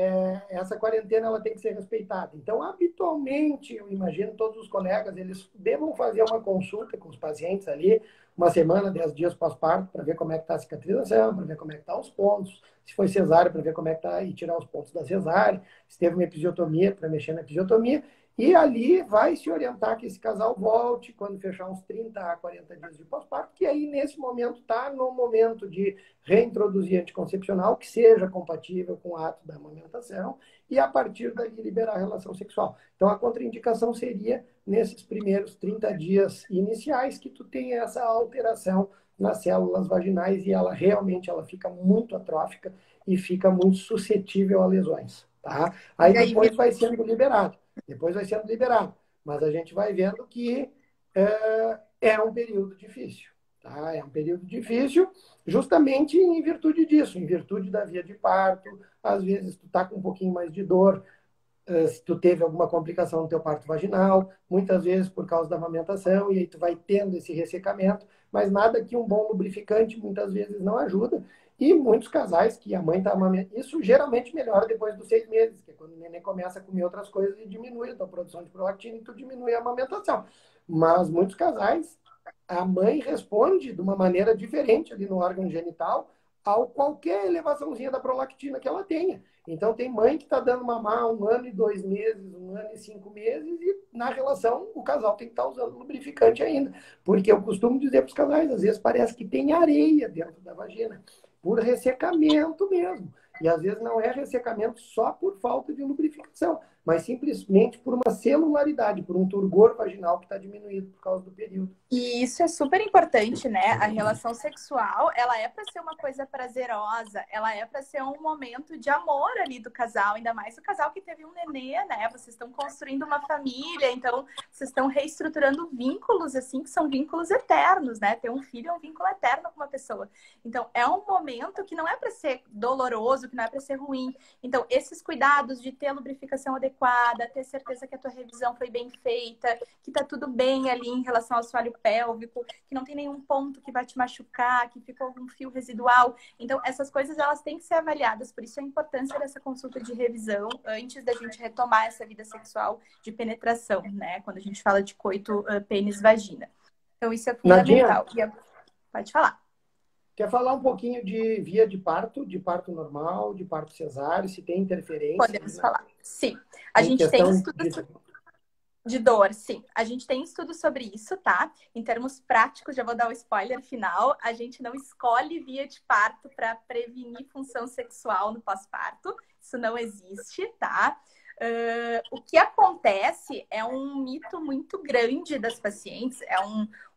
essa quarentena ela tem que ser respeitada. Então, habitualmente, eu imagino todos os colegas, eles devam fazer uma consulta com os pacientes ali, uma semana, 10 dias pós-parto, para ver como é que está a cicatrização, para ver como é que estão os pontos, se foi cesárea, para ver como é que está, e tirar os pontos da cesárea, se teve uma episiotomia, para mexer na episiotomia, e ali vai se orientar que esse casal volte quando fechar uns 30 a 40 dias de pós-parto, que aí, nesse momento, está no momento de reintroduzir anticoncepcional que seja compatível com o ato da amamentação e, a partir dali, liberar a relação sexual. Então, a contraindicação seria nesses primeiros 30 dias iniciais que tu tem essa alteração nas células vaginais e ela realmente fica muito atrófica e fica muito suscetível a lesões, tá? Aí depois vai sendo liberado. Mas a gente vai vendo que é um período difícil. Tá? É um período difícil justamente em virtude disso, em virtude da via de parto. Às vezes tu tá com um pouquinho mais de dor, se tu teve alguma complicação no teu parto vaginal, muitas vezes por causa da amamentação, e aí tu vai tendo esse ressecamento, mas nada que um bom lubrificante muitas vezes não ajuda. E muitos casais que a mãe está amamentando, isso geralmente melhora depois dos 6 meses, que é quando o neném começa a comer outras coisas e diminui a tua produção de prolactina e tu diminui a amamentação. Mas muitos casais, a mãe responde de uma maneira diferente ali no órgão genital ao qualquer elevaçãozinha da prolactina que ela tenha. Então, tem mãe que está dando mamar 1 ano e 2 meses, 1 ano e 5 meses, e na relação o casal tem que estar usando lubrificante ainda. Porque eu costumo dizer para os casais, às vezes parece que tem areia dentro da vagina. por ressecamento mesmo. E às vezes não é ressecamento só por falta de lubrificação, mas simplesmente por uma celularidade, por um turgor vaginal que está diminuído por causa do período. E isso é super importante, né? A relação sexual, ela é para ser uma coisa prazerosa, ela é para ser um momento de amor ali do casal, ainda mais o casal que teve um nenê, né? Vocês estão construindo uma família, então vocês estão reestruturando vínculos, assim, que são vínculos eternos, né? Ter um filho é um vínculo eterno com uma pessoa. Então, é um momento que não é para ser doloroso, que não é para ser ruim. Então, esses cuidados de ter a lubrificação adequada, ter certeza que a tua revisão foi bem feita, que tá tudo bem ali em relação ao assoalho pélvico, que não tem nenhum ponto que vai te machucar, que ficou algum fio residual. Então, essas coisas, elas têm que ser avaliadas. Por isso, a importância dessa consulta de revisão antes da gente retomar essa vida sexual de penetração, né? Quando a gente fala de coito, pênis, vagina. Então, isso é fundamental. Pode falar. Quer falar um pouquinho de via de parto normal, de parto cesáreo, se tem interferência? Podemos falar. Sim. A gente tem estudos... De dor, sim. A gente tem estudos sobre isso, tá? Em termos práticos, já vou dar o spoiler final, a gente não escolhe via de parto para prevenir função sexual no pós-parto. Isso não existe, tá? O que acontece é um mito muito grande das pacientes,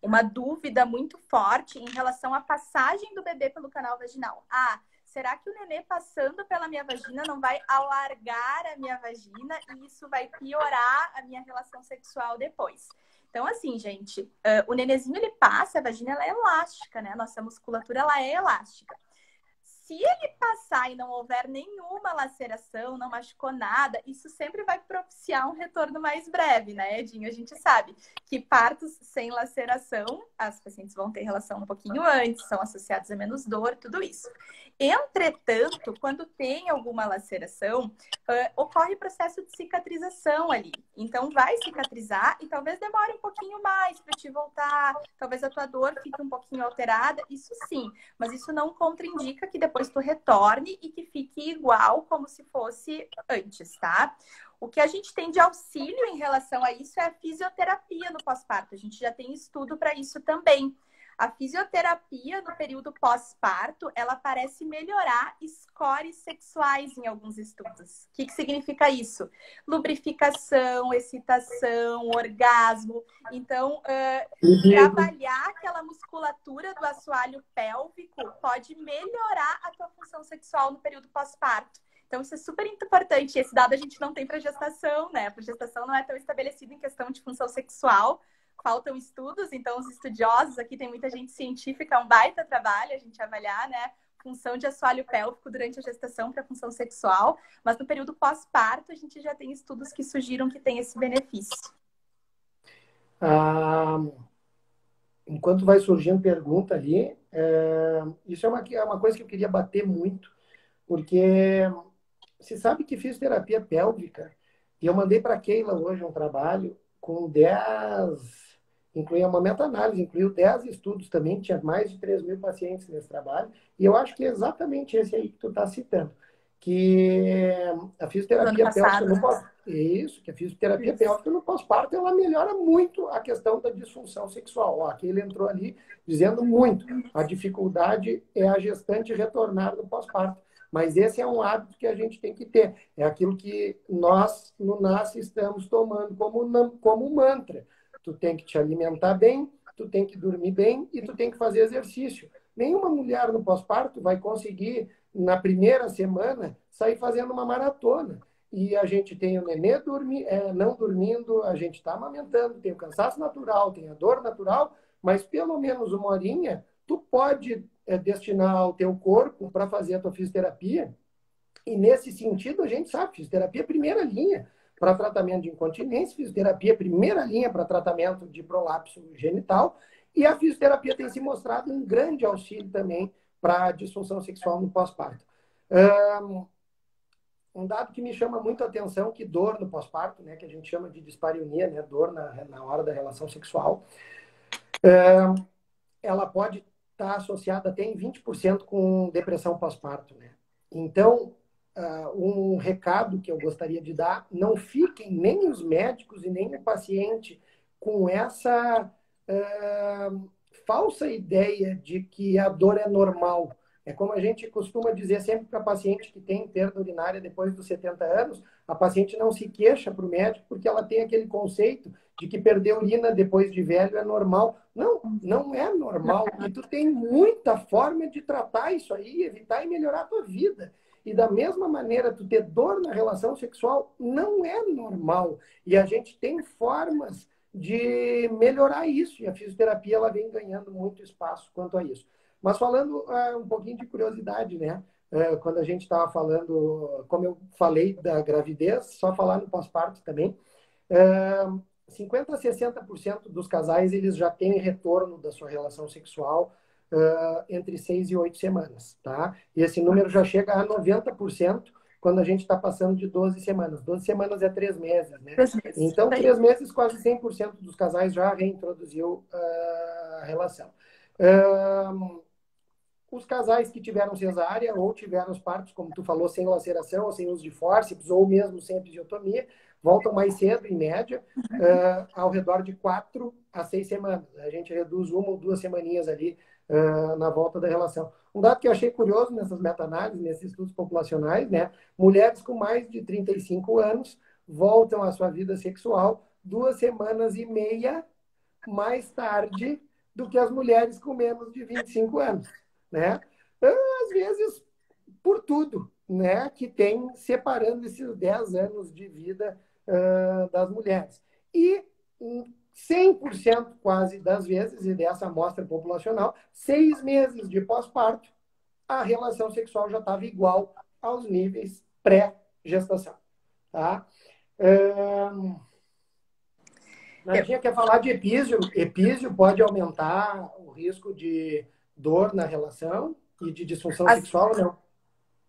uma dúvida muito forte em relação à passagem do bebê pelo canal vaginal. Será que o nenê passando pela minha vagina não vai alargar a minha vagina e isso vai piorar a minha relação sexual depois? Então, assim, gente, o nenezinho ele passa, a vagina ela é elástica, né? Nossa musculatura ela é elástica. Se ele passar e não houver nenhuma laceração, não machucou nada, isso sempre vai propiciar um retorno mais breve, né, Edinho? A gente sabe que partos sem laceração, as pacientes vão ter relação um pouquinho antes, são associados a menos dor, tudo isso. Entretanto, quando tem alguma laceração, ocorre processo de cicatrização ali. Então, vai cicatrizar e talvez demore um pouquinho mais para te voltar, talvez a tua dor fique um pouquinho alterada, isso sim. Mas isso não contraindica que depois tu retorne e que fique igual como se fosse antes, tá? O que a gente tem de auxílio em relação a isso é a fisioterapia no pós-parto. A gente já tem estudo para isso também. A fisioterapia no período pós-parto, ela parece melhorar scores sexuais em alguns estudos. O que significa isso? Lubrificação, excitação, orgasmo. Então, trabalhar aquela musculatura do assoalho pélvico pode melhorar a tua função sexual no período pós-parto. Então, isso é super importante. Esse dado a gente não tem para gestação, né? A gestação não é tão estabelecida em questão de função sexual. Faltam estudos, então os estudiosos, aqui tem muita gente científica, é um baita trabalho a gente avaliar, né? Função de assoalho pélvico durante a gestação para função sexual, mas no período pós-parto a gente já tem estudos que sugiram que tem esse benefício. Enquanto vai surgindo pergunta ali, isso é uma coisa que eu queria bater muito, porque você sabe que fisioterapia pélvica, e eu mandei para a Keila hoje um trabalho com 10... Incluía uma meta-análise, incluiu 10 estudos também, tinha mais de 3 mil pacientes nesse trabalho, e eu acho que é exatamente esse aí que tu está citando, que a fisioterapia pélvica no pós-parto, que a fisioterapia pélvica no pós-parto, ela melhora muito a questão da disfunção sexual. Ó, aqui ele entrou ali dizendo muito, a dificuldade é a gestante retornar no pós-parto. Mas esse é um hábito que a gente tem que ter. É aquilo que nós, no NASCE, estamos tomando como mantra. Tu tem que te alimentar bem, tu tem que dormir bem e tu tem que fazer exercício. Nenhuma mulher no pós-parto vai conseguir, na primeira semana, sair fazendo uma maratona. E a gente tem o nenê não dormindo, a gente está amamentando, tem o cansaço natural, tem a dor natural, mas pelo menos uma horinha tu pode destinar ao teu corpo para fazer a tua fisioterapia. E nesse sentido, a gente sabe, fisioterapia é primeira linha para tratamento de incontinência, fisioterapia é primeira linha para tratamento de prolapso genital, e a fisioterapia tem se mostrado um grande auxílio também para a disfunção sexual no pós-parto. Um dado que me chama muito a atenção, que dor no pós-parto, né, que a gente chama de dispareunia, né, dor na hora da relação sexual, ela pode estar associada até em 20% com depressão pós-parto, né? Então, um recado que eu gostaria de dar, não fiquem nem os médicos e nem o paciente com essa falsa ideia de que a dor é normal. É como a gente costuma dizer sempre para paciente que tem perda urinária depois dos 70 anos, a paciente não se queixa para o médico porque ela tem aquele conceito de que perder urina depois de velho é normal. Não, não é normal. E tu tem muita forma de tratar isso aí, evitar e melhorar a tua vida. E da mesma maneira, tu ter dor na relação sexual não é normal. E a gente tem formas de melhorar isso. E a fisioterapia ela vem ganhando muito espaço quanto a isso. Mas falando um pouquinho de curiosidade, né? Quando a gente estava falando, como eu falei da gravidez, só falar no pós-parto também, 50 a 60% dos casais eles já têm retorno da sua relação sexual entre 6 e 8 semanas, tá? E esse número já chega a 90% quando a gente está passando de 12 semanas. 12 semanas é 3 meses, né? 3 meses. Então, 3 meses, quase 100% dos casais já reintroduziu a relação. Os casais que tiveram cesárea ou tiveram os partos, como tu falou, sem laceração ou sem uso de fórceps ou mesmo sem episiotomia, voltam mais cedo, em média, ao redor de 4 a 6 semanas. A gente reduz 1 ou 2 semaninhas ali na volta da relação. Um dado que eu achei curioso nessas meta-análises, nesses estudos populacionais, né? Mulheres com mais de 35 anos voltam à sua vida sexual 2 semanas e meia mais tarde do que as mulheres com menos de 25 anos, né? Às vezes, por tudo, né? Que tem separando esses 10 anos de vida das mulheres. E 100% quase das vezes, e dessa amostra populacional, 6 meses de pós-parto, a relação sexual já estava igual aos níveis pré-gestação, tá? Nadinha quer falar de epísio. Epísio pode aumentar o risco de dor na relação e de disfunção sexual ou não?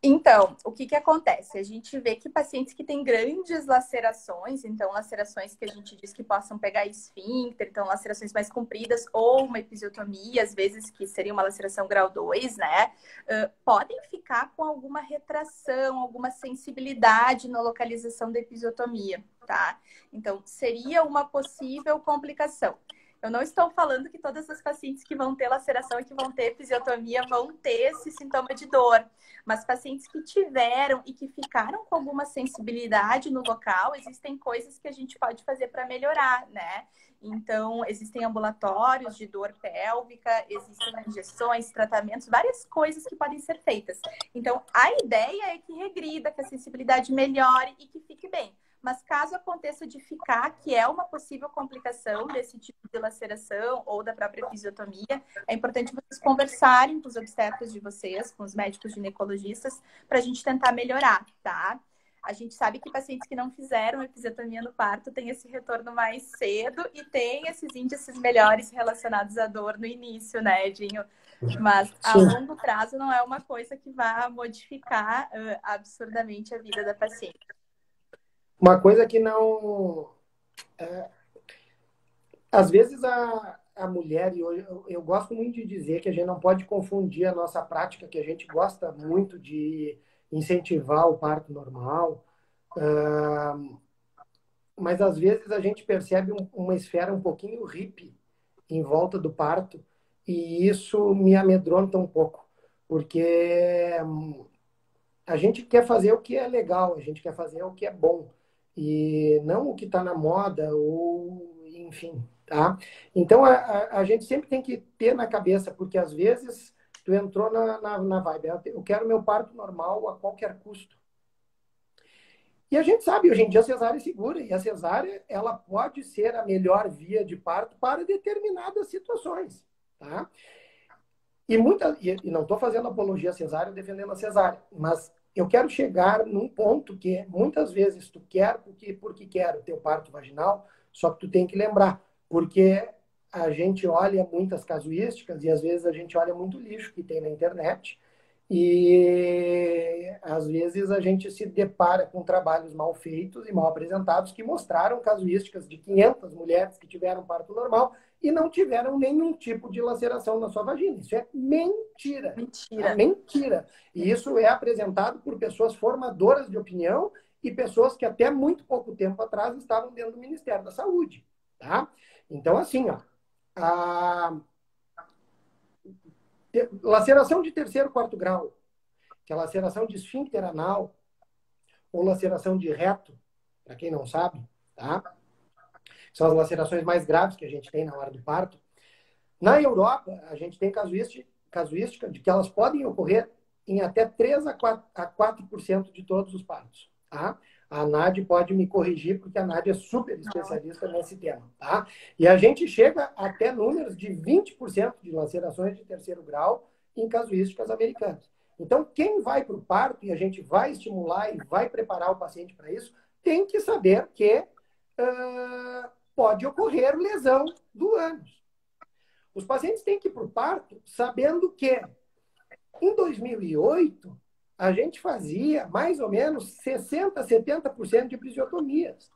Então, o que acontece? A gente vê que pacientes que têm grandes lacerações, então lacerações que a gente diz que possam pegar esfíncter, então lacerações mais compridas, ou uma episiotomia, às vezes que seria uma laceração grau 2, né? Podem ficar com alguma retração, alguma sensibilidade na localização da episiotomia, tá? Então, seria uma possível complicação. Eu não estou falando que todas as pacientes que vão ter laceração e que vão ter episiotomia vão ter esse sintoma de dor. Mas pacientes que tiveram e que ficaram com alguma sensibilidade no local, existem coisas que a gente pode fazer para melhorar, né? Então, existem ambulatórios de dor pélvica, existem injeções, tratamentos, várias coisas que podem ser feitas. Então, a ideia é que regrida, que a sensibilidade melhore e que fique bem. Mas caso aconteça de ficar, que é uma possível complicação desse tipo de laceração ou da própria episiotomia, é importante vocês conversarem com os obstetras de vocês, com os médicos ginecologistas, para a gente tentar melhorar, tá? A gente sabe que pacientes que não fizeram episiotomia no parto têm esse retorno mais cedo e têm esses índices melhores relacionados à dor no início, né, Edinho? Mas a longo prazo não é uma coisa que vá modificar absurdamente a vida da paciente. Uma coisa que não... às vezes a mulher, e eu gosto muito de dizer que a gente não pode confundir a nossa prática, que a gente gosta muito de incentivar o parto normal, mas às vezes a gente percebe uma esfera um pouquinho hippie em volta do parto, e isso me amedronta um pouco, porque a gente quer fazer o que é legal, a gente quer fazer o que é bom, e não o que está na moda, ou enfim, tá? Então, a gente sempre tem que ter na cabeça, porque às vezes tu entrou na vibe, eu quero meu parto normal a qualquer custo. E a gente sabe, hoje em dia a cesárea é segura, e a cesárea, ela pode ser a melhor via de parto para determinadas situações, tá? E não estou fazendo apologia à cesárea, defendendo a cesárea, mas eu quero chegar num ponto que muitas vezes tu quer porque quer o teu parto vaginal, só que tu tem que lembrar, porque a gente olha muitas casuísticas e às vezes a gente olha muito lixo que tem na internet e às vezes a gente se depara com trabalhos mal feitos e mal apresentados que mostraram casuísticas de 500 mulheres que tiveram parto normal e não tiveram nenhum tipo de laceração na sua vagina. Isso é mentira. Mentira. É mentira. E isso é apresentado por pessoas formadoras de opinião e pessoas que até muito pouco tempo atrás estavam dentro do Ministério da Saúde. Tá? Então, assim, ó, Laceração de terceiro, quarto grau, que é a laceração de esfíncter anal, ou laceração de reto, para quem não sabe, tá? São as lacerações mais graves que a gente tem na hora do parto. Na Europa, a gente tem casuística de que elas podem ocorrer em até 3 a 4% de todos os partos, tá? A Nádia pode me corrigir, porque a Nádia é super especialista nesse tema, tá? E a gente chega até números de 20% de lacerações de terceiro grau em casuísticas americanas. Então, quem vai para o parto, e a gente vai estimular e vai preparar o paciente para isso, tem que saber que pode ocorrer lesão do ânus. Os pacientes têm que ir para o parto sabendo que, em 2008, a gente fazia mais ou menos 60%, 70% de episiotomias.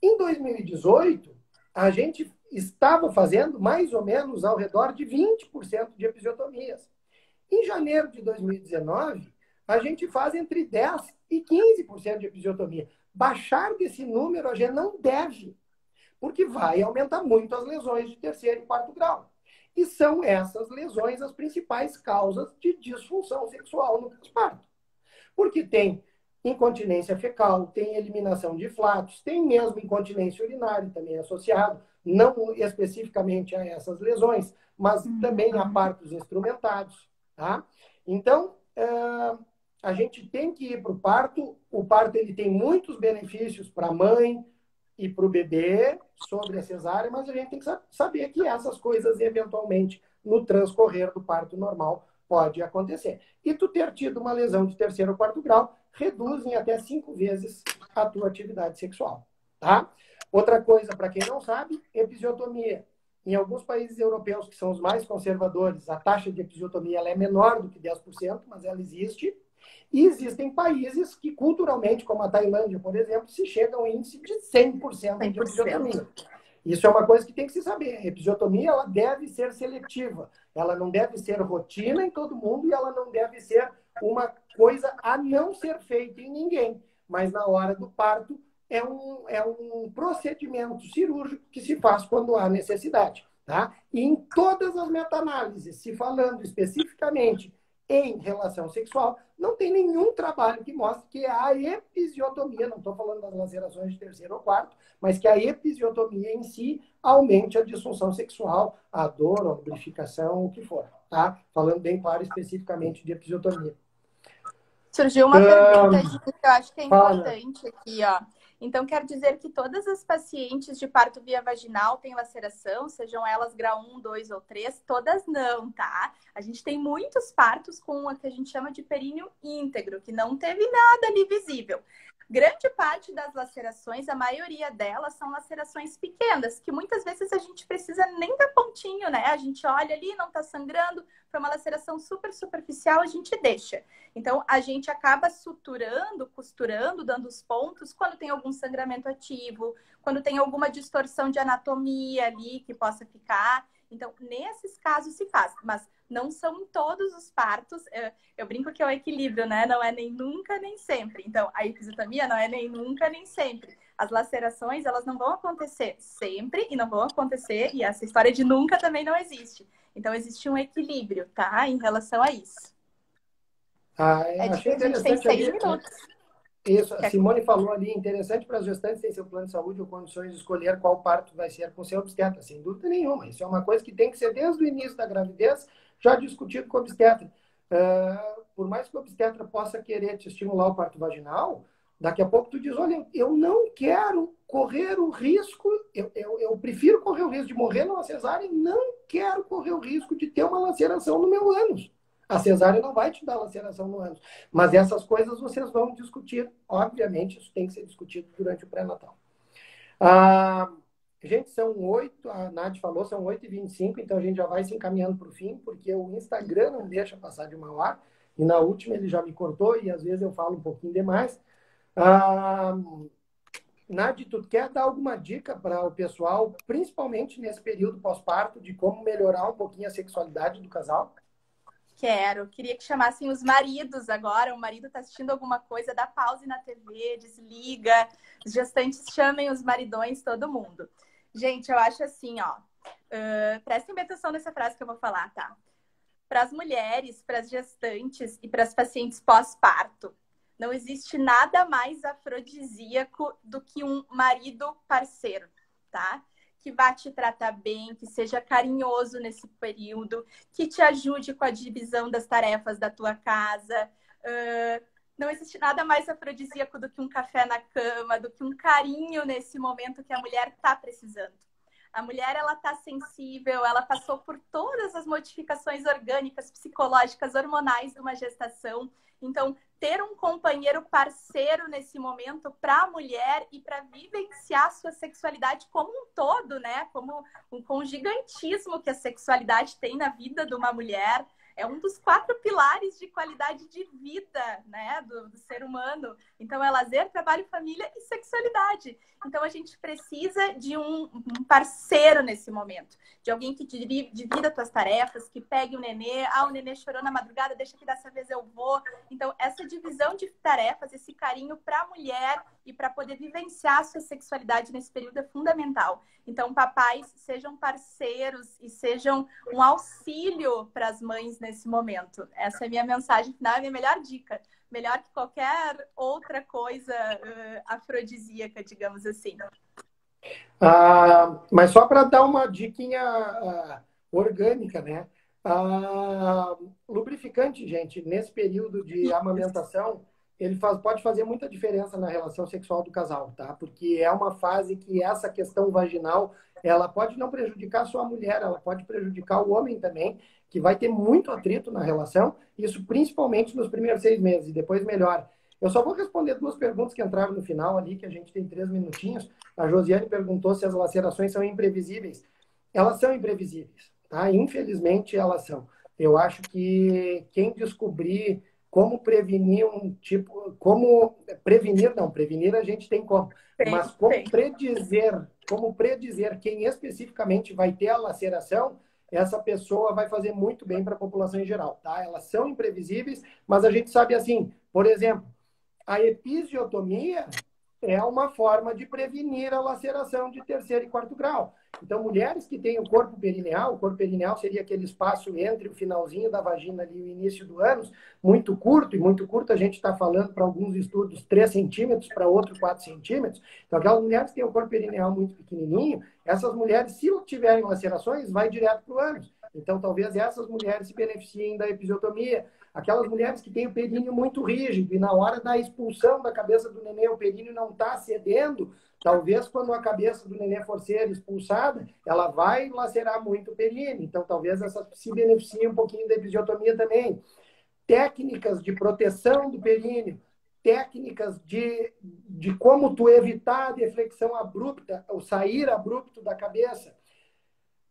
Em 2018, a gente estava fazendo mais ou menos ao redor de 20% de episiotomias. Em janeiro de 2019, a gente faz entre 10% e 15% de episiotomia. Baixar desse número a gente não deve, porque vai aumentar muito as lesões de terceiro e quarto grau. E são essas lesões as principais causas de disfunção sexual no pós-parto. Porque tem incontinência fecal, tem eliminação de flatos, tem mesmo incontinência urinária também associado, não especificamente a essas lesões, mas também a partos instrumentados, tá? Então, a gente tem que ir para o parto. O parto ele tem muitos benefícios para a mãe e para o bebê sobre a cesárea, mas a gente tem que saber que essas coisas, eventualmente, no transcorrer do parto normal, pode acontecer. E tu ter tido uma lesão de terceiro ou quarto grau reduz em até 5 vezes a tua atividade sexual, tá? Outra coisa, para quem não sabe, episiotomia. Em alguns países europeus, que são os mais conservadores, a taxa de episiotomia ela é menor do que 10%, mas ela existe. E existem países que, culturalmente, como a Tailândia, por exemplo, se chega a um índice de 100% de episiotomia. Isso é uma coisa que tem que se saber. A episiotomia ela deve ser seletiva. Ela não deve ser rotina em todo mundo e ela não deve ser uma coisa a não ser feita em ninguém. Mas na hora do parto é um procedimento cirúrgico que se faz quando há necessidade. Tá? E em todas as meta-análises, se falando especificamente em relação sexual, não tem nenhum trabalho que mostre que a episiotomia, não estou falando das lacerações de terceiro ou quarto, mas que a episiotomia em si aumente a disfunção sexual, a dor, a lubrificação, o que for, tá? Falando bem claro especificamente de episiotomia. Surgiu uma pergunta que eu acho que é Fala. importante aqui, ó. Então, quer dizer que todas as pacientes de parto via vaginal têm laceração, sejam elas grau 1, 2 ou 3? Todas não, tá? A gente tem muitos partos com o que a gente chama de períneo íntegro, que não teve nada ali visível. Grande parte das lacerações, a maioria delas são lacerações pequenas, que muitas vezes a gente precisa nem dar pontinho, né? A gente olha ali, não tá sangrando, foi uma laceração super superficial, a gente deixa. Então, a gente acaba suturando, costurando, dando os pontos quando tem algum sangramento ativo, quando tem alguma distorção de anatomia ali que possa ficar. Então, nesses casos se faz, mas não são em todos os partos. Eu brinco que é o equilíbrio, né? Não é nem nunca, nem sempre. Então, a episiotomia não é nem nunca, nem sempre. As lacerações, elas não vão acontecer sempre e não vão acontecer, e essa história de nunca também não existe. Então, existe um equilíbrio, tá? Em relação a isso. Achei A gente tem interessante 6 ali. minutos. Isso, a Simone falou ali, interessante para as gestantes ter seu plano de saúde ou condições de escolher qual parto vai ser com seu obstetra, sem dúvida nenhuma. Isso é uma coisa que tem que ser desde o início da gravidez já discutido com o obstetra. Por mais que o obstetra possa querer te estimular o parto vaginal, daqui a pouco tu diz, olha, eu não quero correr o risco, eu prefiro correr o risco de morrer numa cesárea e não quero correr o risco de ter uma laceração no meu ânus. A cesárea não vai te dar laceração no ânus. Mas essas coisas vocês vão discutir. Obviamente, isso tem que ser discutido durante o pré-natal. Gente, são 8, a Nath falou, são 8h25, então a gente já vai se encaminhando para o fim, porque o Instagram não deixa passar de 1 hora, e na última ele já me cortou, e às vezes eu falo um pouquinho demais. Nath, tu quer dar alguma dica para o pessoal, principalmente nesse período pós-parto, de como melhorar um pouquinho a sexualidade do casal? Queria que chamassem os maridos agora. O marido está assistindo alguma coisa, dá pause na TV, desliga. Os gestantes chamem os maridões, todo mundo. Gente, eu acho assim, ó. Prestem bem atenção nessa frase que eu vou falar, tá? para as mulheres, para as gestantes e para as pacientes pós-parto. Não existe nada mais afrodisíaco do que um marido parceiro, tá? Que vá te tratar bem, que seja carinhoso nesse período, que te ajude com a divisão das tarefas da tua casa. Não existe nada mais afrodisíaco do que um café na cama, do que um carinho nesse momento que a mulher está precisando. A mulher, ela está sensível, ela passou por todas as modificações orgânicas, psicológicas, hormonais de uma gestação. Então, ter um companheiro parceiro nesse momento para a mulher e para vivenciar sua sexualidade como um todo, né? Com o gigantismo que a sexualidade tem na vida de uma mulher. É um dos 4 pilares de qualidade de vida, né, do ser humano. Então, é lazer, trabalho, família e sexualidade. Então, a gente precisa de um parceiro nesse momento. De alguém que divida as tuas tarefas, que pegue o nenê. Ah, o nenê chorou na madrugada, deixa que dessa vez eu vou. Então, essa divisão de tarefas, esse carinho para a mulher e para poder vivenciar a sua sexualidade nesse período é fundamental. Então, papais, sejam parceiros e sejam um auxílio para as mães nesse momento. Essa é a minha mensagem final, é a minha melhor dica. Melhor que qualquer outra coisa afrodisíaca, digamos assim. Mas só para dar uma diquinha orgânica, né? Lubrificante, gente, nesse período de amamentação, ele pode fazer muita diferença na relação sexual do casal, tá? Porque é uma fase que essa questão vaginal, ela pode não prejudicar só a mulher, ela pode prejudicar o homem também, que vai ter muito atrito na relação, isso principalmente nos primeiros 6 meses, e depois melhora. Eu só vou responder 2 perguntas que entraram no final ali, que a gente tem 3 minutinhos. A Josiane perguntou se as lacerações são imprevisíveis. Elas são imprevisíveis, tá? Infelizmente, elas são. Eu acho que quem descobrir como prevenir prevenir a gente tem como. Mas como predizer quem especificamente vai ter a laceração, essa pessoa vai fazer muito bem para a população em geral, tá? Elas são imprevisíveis, mas a gente sabe assim, por exemplo, a episiotomia é uma forma de prevenir a laceração de 3º e 4º grau. Então, mulheres que têm o corpo perineal seria aquele espaço entre o finalzinho da vagina ali e o início do ânus, muito curto, e muito curto a gente está falando para alguns estudos 3 centímetros, para outros 4 centímetros. Então, aquelas mulheres que têm o corpo perineal muito pequenininho, essas mulheres, se tiverem lacerações, vai direto para o ânus. Então, talvez essas mulheres se beneficiem da episiotomia. Aquelas mulheres que têm o períneo muito rígido e na hora da expulsão da cabeça do neném o períneo não está cedendo, talvez quando a cabeça do neném for ser expulsada, ela vai lacerar muito o períneo. Então, talvez essas se beneficiem um pouquinho da episiotomia também. Técnicas de proteção do períneo, técnicas de como tu evitar a deflexão abrupta, o sair abrupto da cabeça.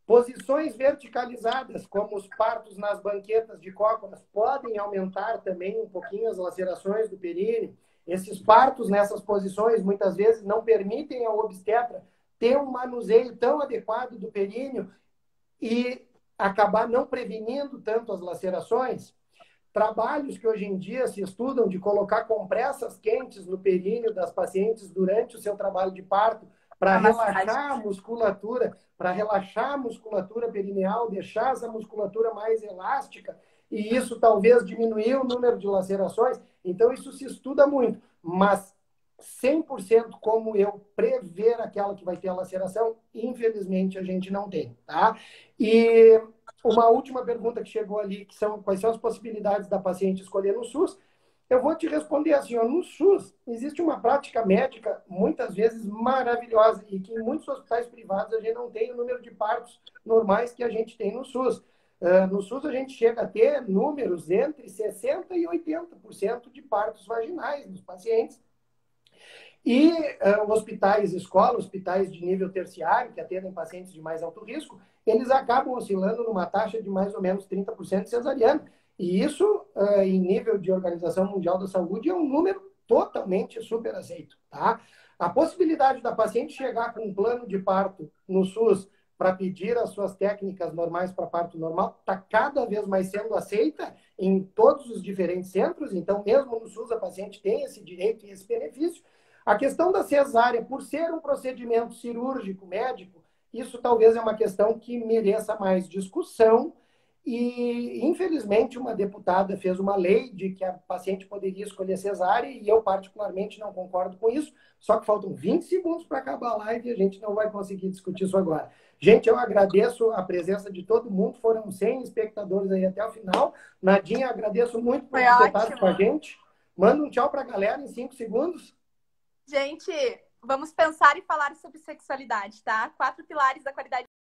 Posições verticalizadas, como os partos nas banquetas de cócoras, podem aumentar também um pouquinho as lacerações do períneo. Esses partos nessas posições, muitas vezes, não permitem ao obstetra ter um manuseio tão adequado do períneo e acabar não prevenindo tanto as lacerações. Trabalhos que hoje em dia se estudam de colocar compressas quentes no períneo das pacientes durante o seu trabalho de parto, para relaxar a musculatura perineal, deixar essa musculatura mais elástica, e isso talvez diminuir o número de lacerações. Então, isso se estuda muito, mas 100% como eu prever aquela que vai ter a laceração, infelizmente a gente não tem, tá? E uma última pergunta que chegou ali, que são quais são as possibilidades da paciente escolher no SUS. Eu vou te responder assim, ó, no SUS existe uma prática médica muitas vezes maravilhosa e que em muitos hospitais privados a gente não tem o número de partos normais que a gente tem no SUS. No SUS a gente chega a ter números entre 60% e 80% de partos vaginais nos pacientes. E hospitais escola, hospitais de nível terciário, que atendem pacientes de mais alto risco, eles acabam oscilando numa taxa de mais ou menos 30% cesariana. E isso, em nível de Organização Mundial da Saúde, é um número totalmente super aceito, tá? A possibilidade da paciente chegar com um plano de parto no SUS para pedir as suas técnicas normais para parto normal está cada vez mais sendo aceita em todos os diferentes centros. Então, mesmo no SUS, a paciente tem esse direito e esse benefício. A questão da cesárea, por ser um procedimento cirúrgico médico, isso talvez é uma questão que mereça mais discussão E, infelizmente, uma deputada fez uma lei de que a paciente poderia escolher cesárea e eu, particularmente, não concordo com isso. Só que faltam 20 segundos para acabar a live e a gente não vai conseguir discutir isso agora. Gente, eu agradeço a presença de todo mundo. Foram 100 espectadores aí até o final. Nadinha, agradeço muito por Foi ter estado com a ótimo. gente. Manda um tchau para a galera em 5 segundos. Gente, vamos pensar e falar sobre sexualidade, tá? 4 pilares da qualidade